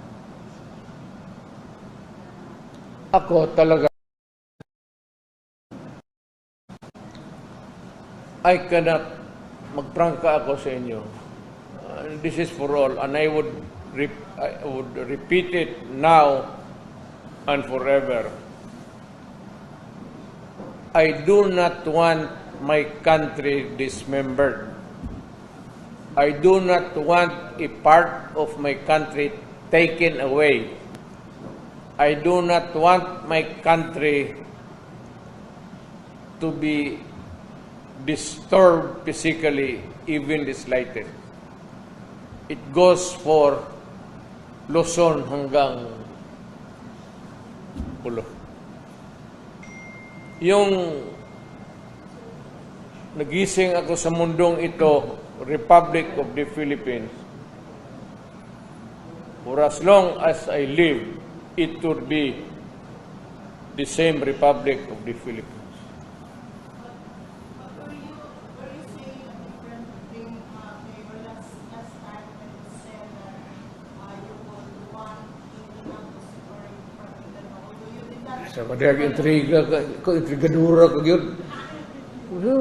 Ako talaga, I cannot, magprangka ako sa inyo. This is for all, and I would repeat it now and forever. I do not want my country dismembered. I do not want a part of my country taken away. I do not want my country to be disturbed physically, even the slightest. It goes for Luzon hanggang Pulo. Yung nagising ako sa mundong ito, Republic of the Philippines, for as long as I live, it would be the same Republic of the Philippines. Were you saying a different thing, Mayor, last time when you said that you would want Mindanao to separate from Mindanao? Although you did not... Sa kadang intriga ka, intrigadura ka yun.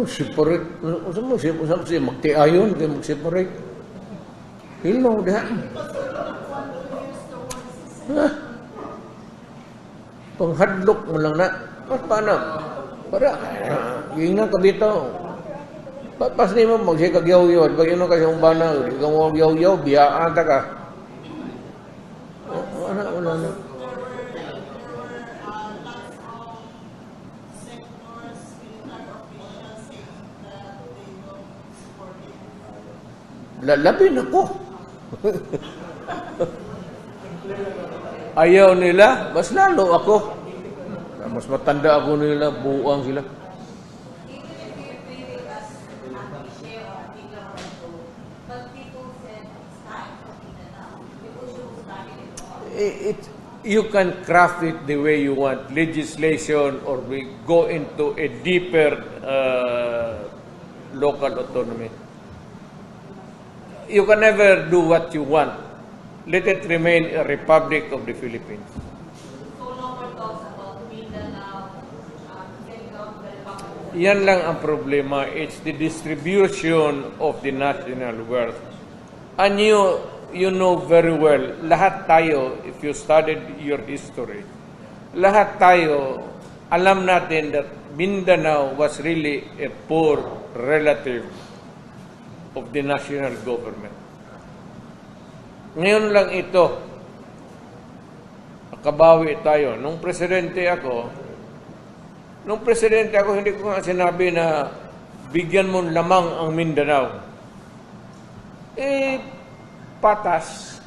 Separate. Usap siya, magtiayon, kaya mag-separate. Hilo, diha. Ha? Panghadlok mo lang na. Mas paano? Para, yung nga kabitaw. Pas ni mo, magsikagyaw-yaw. Pag yun kasi yung bana, ikaw mo yaw-yaw, biyaan ta ka. Wala na. Lalabin ako. Ayaw nila, mas lalo ako. Mas matanda ako nila, buwang sila. You can craft it the way you want, legislation, or we go into a deeper local autonomy. You can never do what you want. Let it remain a Republic of the Philippines. So no more talks about Mindanao, setting up the Republic. Yan lang ang problema. It's the distribution of the national wealth. And you know very well, lahat tayo, if you studied your history, lahat tayo, alam natin that Mindanao was really a poor relative of the national government. Ngayon lang ito, nakabawi tayo. Nung presidente ako, hindi ko nga sinabi na bigyan mo lamang ang Mindanao. Patas.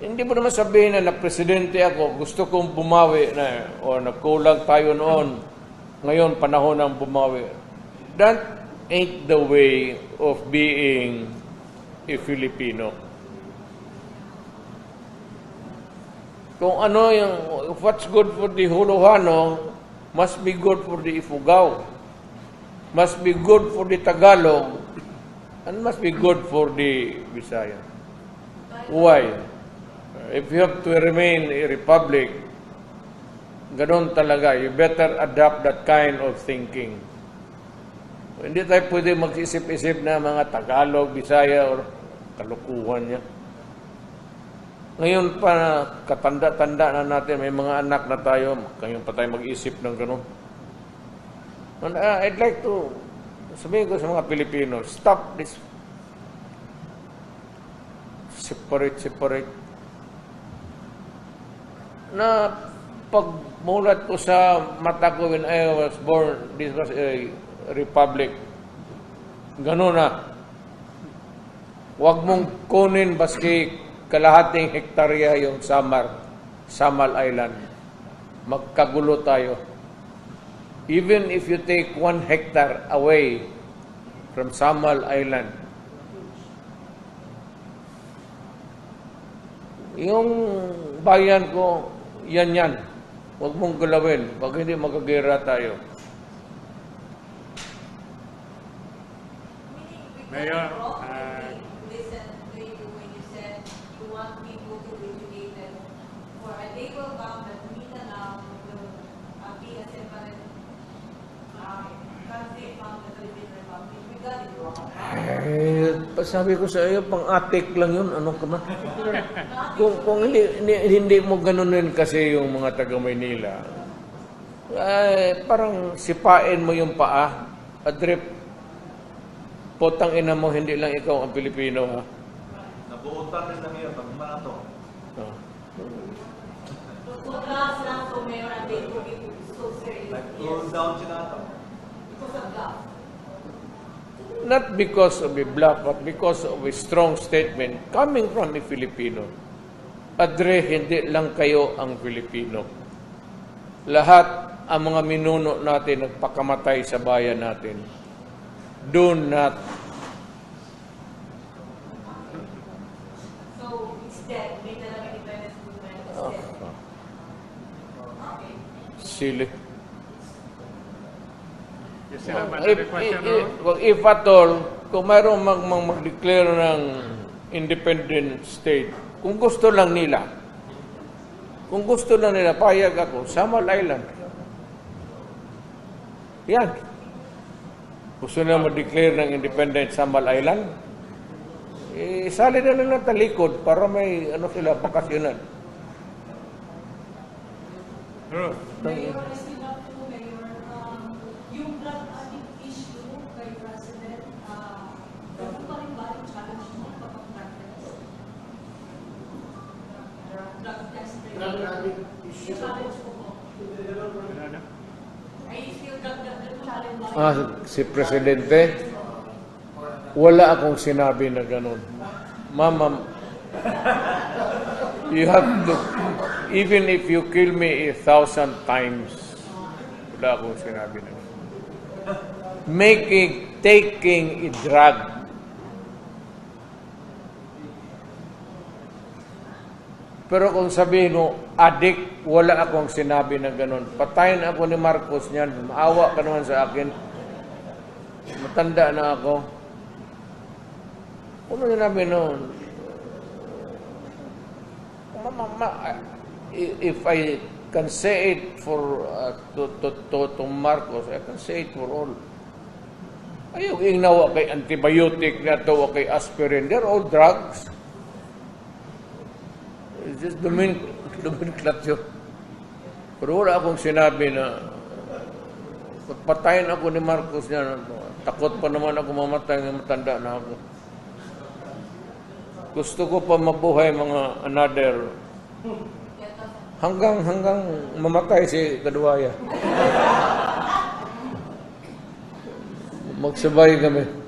Hindi mo naman sabihin na presidente ako, gusto kong bumawi na, o nagkulang tayo noon, ngayon panahon ng bumawi. That ain't the way of being a Filipino. Kung ano yung, what's good for the Huluhano, must be good for the Ifugao, must be good for the Tagalog, and must be good for the Visaya. Why? If you have to remain a republic, ganun talaga, you better adopt that kind of thinking. Hindi tayo pwede mag-isip-isip na mga Tagalog, Bisaya, or kalukuhan niya. Ngayon pa, katanda-tanda na natin, may mga anak na tayo, ngayon pa tayo mag-isip ng ganun. And I'd like to, sabihin ko sa mga Pilipino, stop this separate. Na pagmulat ko sa mata ko when I was born, this was a republic. Ganun na. Huwag mong kunin baski kalahating hektarya yung Samal Island. Magkagulo tayo. Even if you take 1 hectare away from Samal Island, yung bayan ko, yan. Huwag mong galawin. Pag hindi, magkagera tayo. Mayor, Listen to you when you said you want people to be educated for a label bomb that Mindanao will be a separate country from the Philippine Republic. We got it wrong. Sabi ko sa iyo, pang-atik lang yun. Ano ka man? Kung hindi mo ganunin kasi yung mga taga-Maynila, parang sipain mo yung paa. Adrip, potang ina mo, hindi lang ikaw ang Pilipino, ha? Nabuutan rin lang yun, pag marato. So class lang so Mayor, and they took it so serious. Nag-cool down sila ito. Because of that. Not because of a bluff, but because of a strong statement coming from a Filipino. Adre, hindi lang kayo ang Filipino. Lahat ang mga minuno natin nagpakamatay sa bayan natin. Do not. So it's dead. May talaga independence movement. It's dead. Okay. Silly. you still have another question, Ron? If at all, kung mayroong mag-declare ng independent state, kung gusto lang nila, payag ako, Samal Island. Yan. Gusto na mag-declare ng independent Samal Island, sali na lang ng talikod para may sila, bakasyonan. Ron? Mayor, I still have to, Mayor, yung drug addict issue kay President, ganun pa rin ba yung challenge mo kapag drug test? Drug test. Drug addict issue. Challenge mo po. Ano? Ay, still challenge ba? Si Presidente, wala akong sinabi na ganun. Ma'am, you have to, even if you kill me 1,000 times, wala akong sinabi na ganun. Taking a drug, pero kung sabihin mo, addict, wala akong sinabi na ganun. Patayin ako ni Marcos niyan. Maawa ka naman sa akin. Matanda na ako. Ano sinabi noon? If I can say it for to Marcos, I can say it for all. Ayaw ingnawa kay antibiotic na to o kay aspirin. They're all drugs. It's just nomenclature. Pero wala akong sinabi na patayin ako ni Marcos niya. Takot pa naman ako mamatay ng matanda na ako. Gusto ko pa mabuhay mga another hanggang mamatay si Kaduwaya. Magsabay kami. Mayor,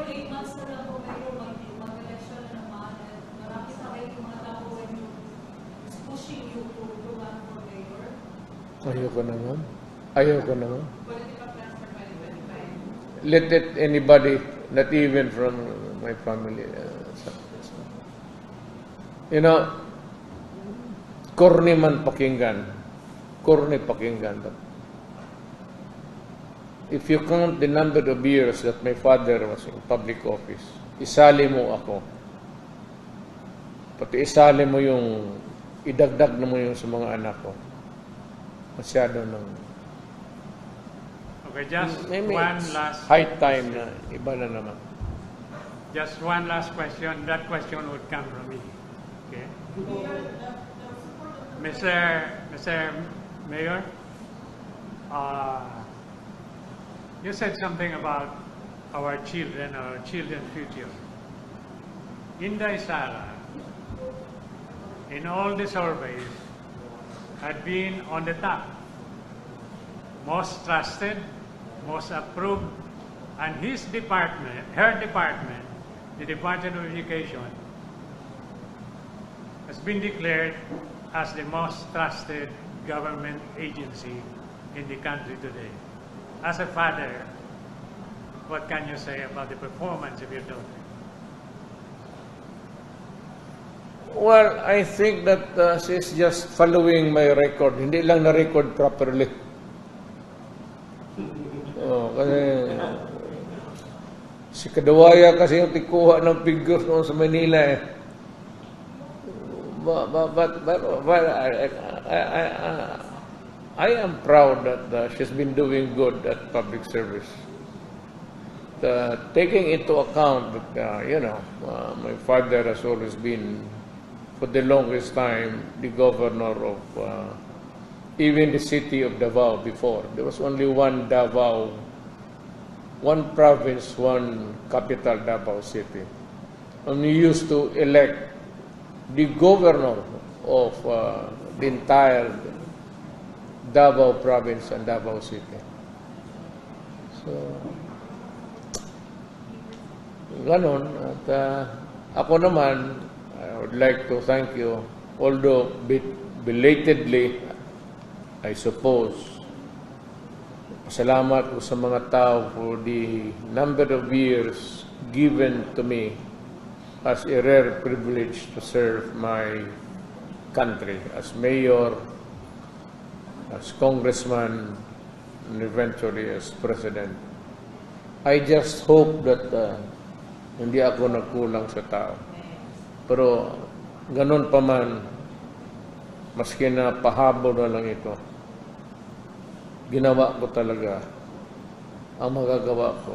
8 months na lang po, Mayor, mag-election na naman. Marami sa kayo yung mga tao when you pushing you to run for Mayor. Ayoko naman. Ayoko naman. Political plans for 2025. Let it anybody, not even from my family. Corny man pakinggan. Corny pakinggan. But if you count the number of years that my father was in public office, isali mo ako. Pati isali mo yung, idagdag na mo yung sa mga anak ko. Masyado nang... Okay, just Maybe one it's last high time na iba na naman. Just one last question. That question would come from me. Okay. Mr. Mayor, you said something about our children's future. Inday Sara, in all the surveys, had been on the top. Most trusted, most approved, and his department, her department, the Department of Education, has been declared as the most trusted government agency in the country today. As a father, what can you say about the performance of your daughter? Well, I think that she's just following my record. Hindi lang na-record properly. Kasi Si Kadawaya kasi yung tikuha ng figures noon sa Manila eh. But I am proud that she's been doing good at public service. Taking into account that, my father has always been, for the longest time, the governor of even the city of Davao before. There was only one Davao, one province, one capital, Davao City. And we used to elect the governor of the entire Davao province and Davao City. So, ganon. At ako naman, I would like to thank you, although belatedly, I suppose, salamat po sa mga tao for the number of years given to me as a rare privilege to serve my country as mayor, as congressman, and eventually as president. I just hope that hindi ako nagkulang sa tao. Pero ganun pa man, maski na pahabol na lang ito, ginawa ko talaga ang magagawa ko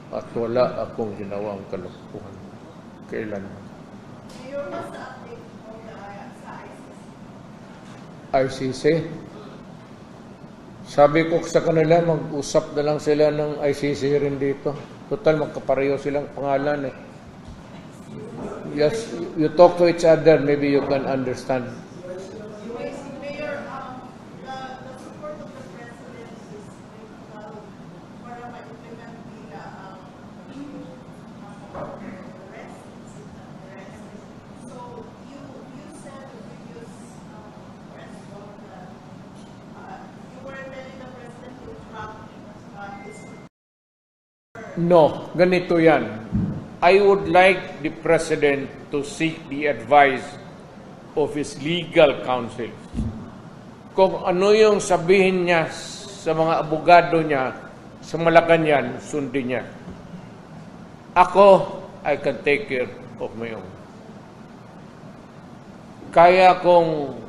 at wala akong ginawang kalukuhan kailan. Mayor, what's the update on the sa ICC? Sabi ko sa kanila, mag-usap na lang sila ng ICC rin dito. Total, magkapareho silang pangalan eh. Yes, you talk to each other, maybe you can understand. Mayor, the support of the president is critical para ma-implement nila ang arrest. So, you said in the previous press call that you were telling the president to track his. No, ganito yan. I would like the president to seek the advice of his legal counsel. Kung ano yung sabihin niya sa mga abogado niya sa Malacanan, sundin niya. Ako, I can take care of my own. Kaya kong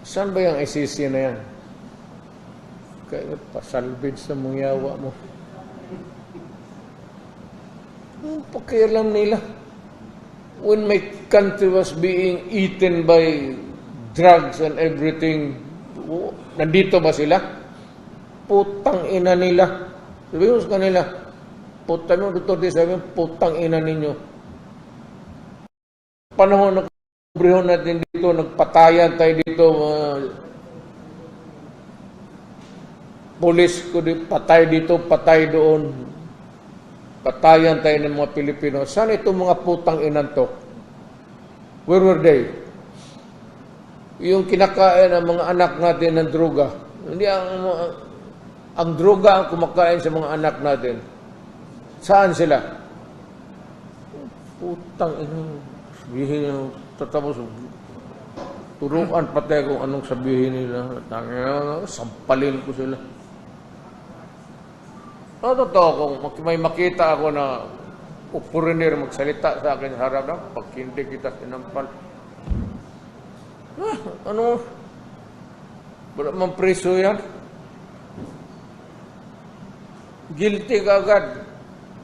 saan ba yung ICC na yan? Kaya pasalbid sa mong yawa mo. Ang pakialam nila. When my country was being eaten by drugs and everything, nandito ba sila? Putang ina nila. Sabi mo sa kanila, putang ina ninyo. Panahon na brihon natin dito, nagpatayan tayo dito, pulis ko patay dito, patay doon, patayan tayo ng mga Pilipino. Saan itong mga putang inan to? Where were they? Yung kinakain ng mga anak natin ng droga. Hindi ang droga ang kumakain sa mga anak natin. Saan sila? Putang ina. Sabihin nyo, tatapos turuan pati kung anong sabihin nila. Sampalin ko sila. Totoo, kung may makita ako na foreigner magsalita sa akin sa harap na, pag hindi kita sinampal. Ano? Wala mang preso yan. Guilty ka agad.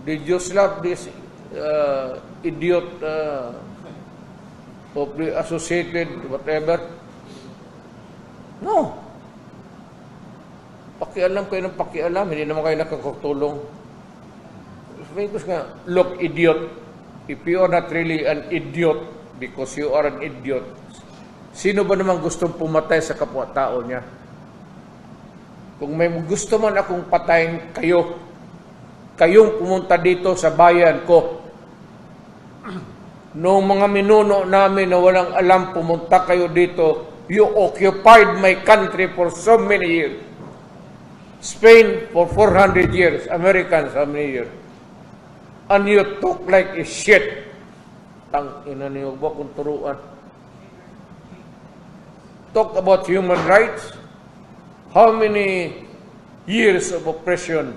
Did you slap this idiot of the associated whatever? No. Pakialam kayo ng pakialam, hindi naman kayo nakakatulong. Sabihin ko nga, look, idiot, if you are not really an idiot because you are an idiot, sino ba naman gustong pumatay sa kapwa-tao niya? Kung may gusto man akong patayin kayo, kayong pumunta dito sa bayan ko. Noong mga minuno namin na walang alam, pumunta kayo dito. You occupied my country for so many years. Spain for 400 years. Americans, how many years? And you talk like a shit. Tang ina niyo ba kung turuan. Talk about human rights. How many years of oppression?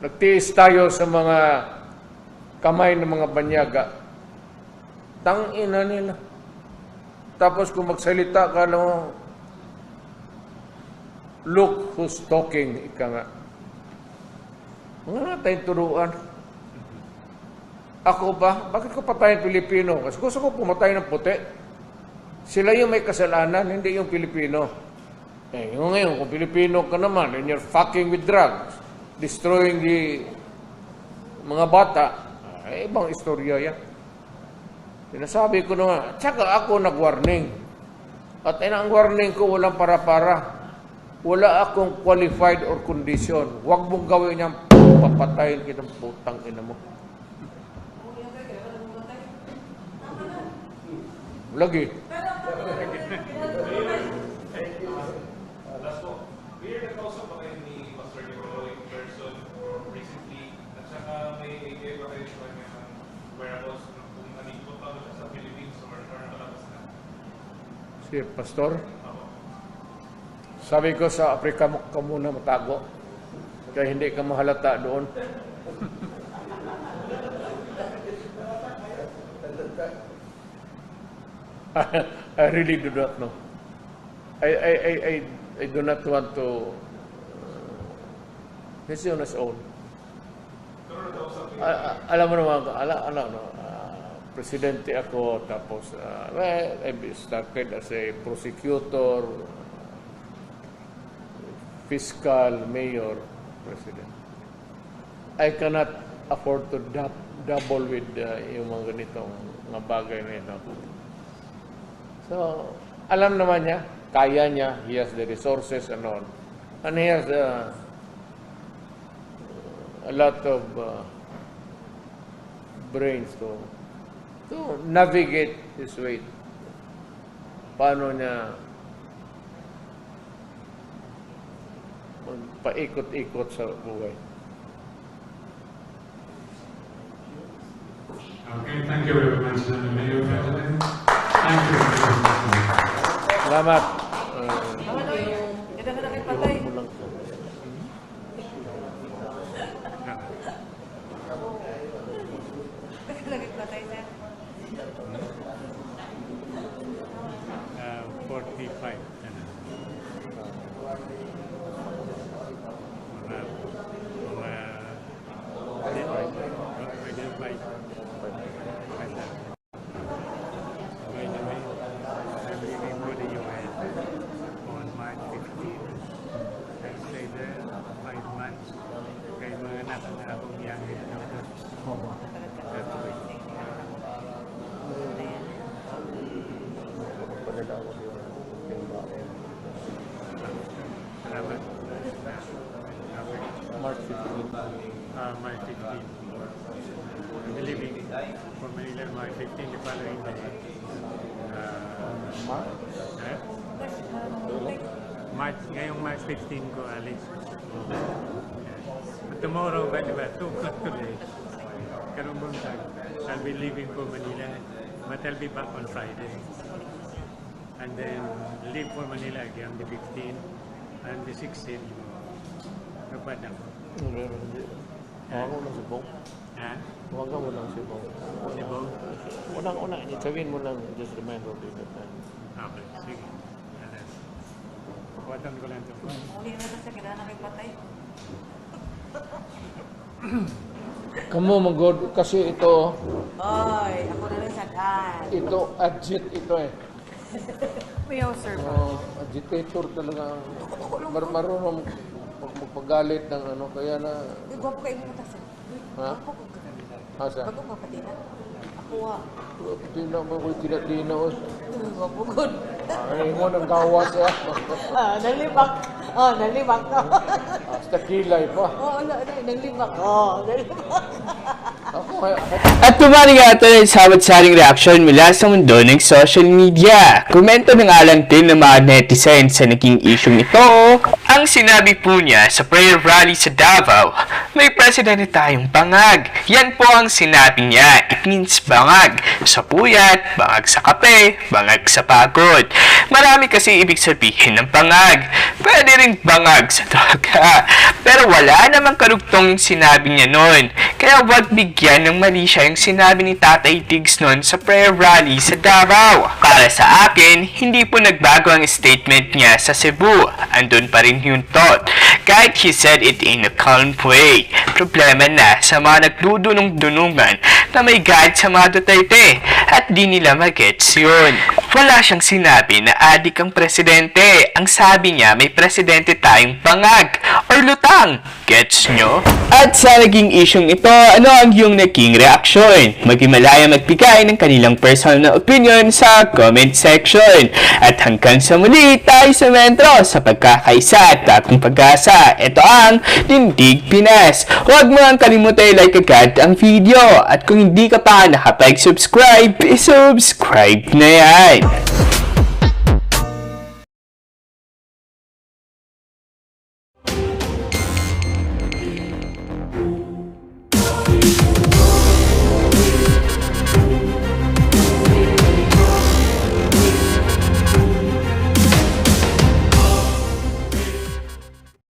Nagtiis tayo sa mga kamay ng mga banyaga. Tang ina nila. Tapos kung magsalita ka lang, look who's talking, ika nga. Mga natin turuan. Ako ba? Bakit ko patayin Pilipino? Kasi gusto ko pumatay ng puti. Sila yung may kasalanan, hindi yung Pilipino. Yung ngayon, kung Pilipino ka naman, and you're fucking with drugs, destroying the mga bata, ibang istorya yan. Sinasabi ko na nga, tsaka ako nag-warning. At ang warning ko, walang para-para. Wala akong qualified or condition. Huwag mong gawin yan, papatayin kitang putang ina mo. Lagi. Last po, may nagkausap ba kayo ni Pastor Nicolo in person recently? At saka may idea ba kayo sa kanya ng whereabouts kung nandito pa ba siya sa Philippines or nakalabas na? Si Pastor? Sabi ko sa Afrika mo ka muna matago. Kaya hindi ka mahalata doon. I really do not know. I do not want to. He's on his own. Alam mo naman, presidente ako, tapos I started as a prosecutor, fiscal, mayor, president. I cannot afford to double with yung mga ganitong mga bagay na ito. So, alam naman niya, kaya niya, he has the resources and all. And he has a lot of brains to navigate his way. Paano niya paikot-ikot sa buhay. Okay, thank you very much, Mayor President. Thank you. Salamat. Ito na nakipatay. Nakipatay na. 45. March 15. March 15. I'm leaving for Manila March 15 the following day. March, ngayong March 15 ko alis. But tomorrow, by the way, 2 o'clock today, karong buntag, I'll be leaving for Manila, but I'll be back on Friday. And then leave for Manila again the 15th and the 16th. Kapag ako. Huwag mo lang si Bong. Ha? Huwag mo lang si Bong. Si Bong? Unang-una, sabihin mo lang, just remember me that time. Okay, sige. Watan ko lang ito. Uli na sa kina nakipatay. Kamu magod kasi ito, Oy, ako na rin sa kan. ito agit ito eh. Mayo, sir. Agitator talaga. Marunong magpagalit ng ano, kaya na. Gwapo kayo mo ta, sir. Ha? Asa? Bago ka pati na. Ako Hindi na ba ko'y tinatinaw? Gwapo good. Ay mo nang gawas eh. Nalibak. Nalibak ka. Hasta kilay pa. Nalibak. Nalibak. At kumari nga ito ay sabot-saring reaksyon mula sa mundo ng social media. Komento na nga lang din ng mga netizens sa naging issue ito. Ang sinabi po niya sa prayer rally sa Davao, may presidente tayong bangag. Yan po ang sinabi niya. It means bangag sa puyat, bangag sa kape, bangag sa pagod. Marami kasi ibig sabihin ng bangag. Pwede rin bangag sa droga. Pero wala namang karugtong yung sinabi niya noon. Kaya wag bigyan ng mali siya yung sinabi ni Tatay Diggs noon sa prayer rally sa Davao. Para sa akin, hindi po nagbago ang statement niya sa Cebu. Andun pa rin yung thought. Kahit he said it in a calm way. Problema na sa mga nagdudunong-dunungan na may galit sa mga Duterte at di nila magets yun. Wala siyang sinabi na adik ang presidente. Ang sabi niya may presidente tayong bangag or lutang. Gets nyo? At sa naging isyong ito, ano ang iyong naging reaksyon? Maghimalaya magbigay ng kanilang personal na opinion sa comment section. At hanggang sa muli, tayo sa mentro sa pagkakaisa at bagong pag-asa. Ito ang Dindig Pinas. Huwag mo ang kalimutan i-like agad ang video. At kung hindi ka pa nakapag-subscribe, i-subscribe na yan.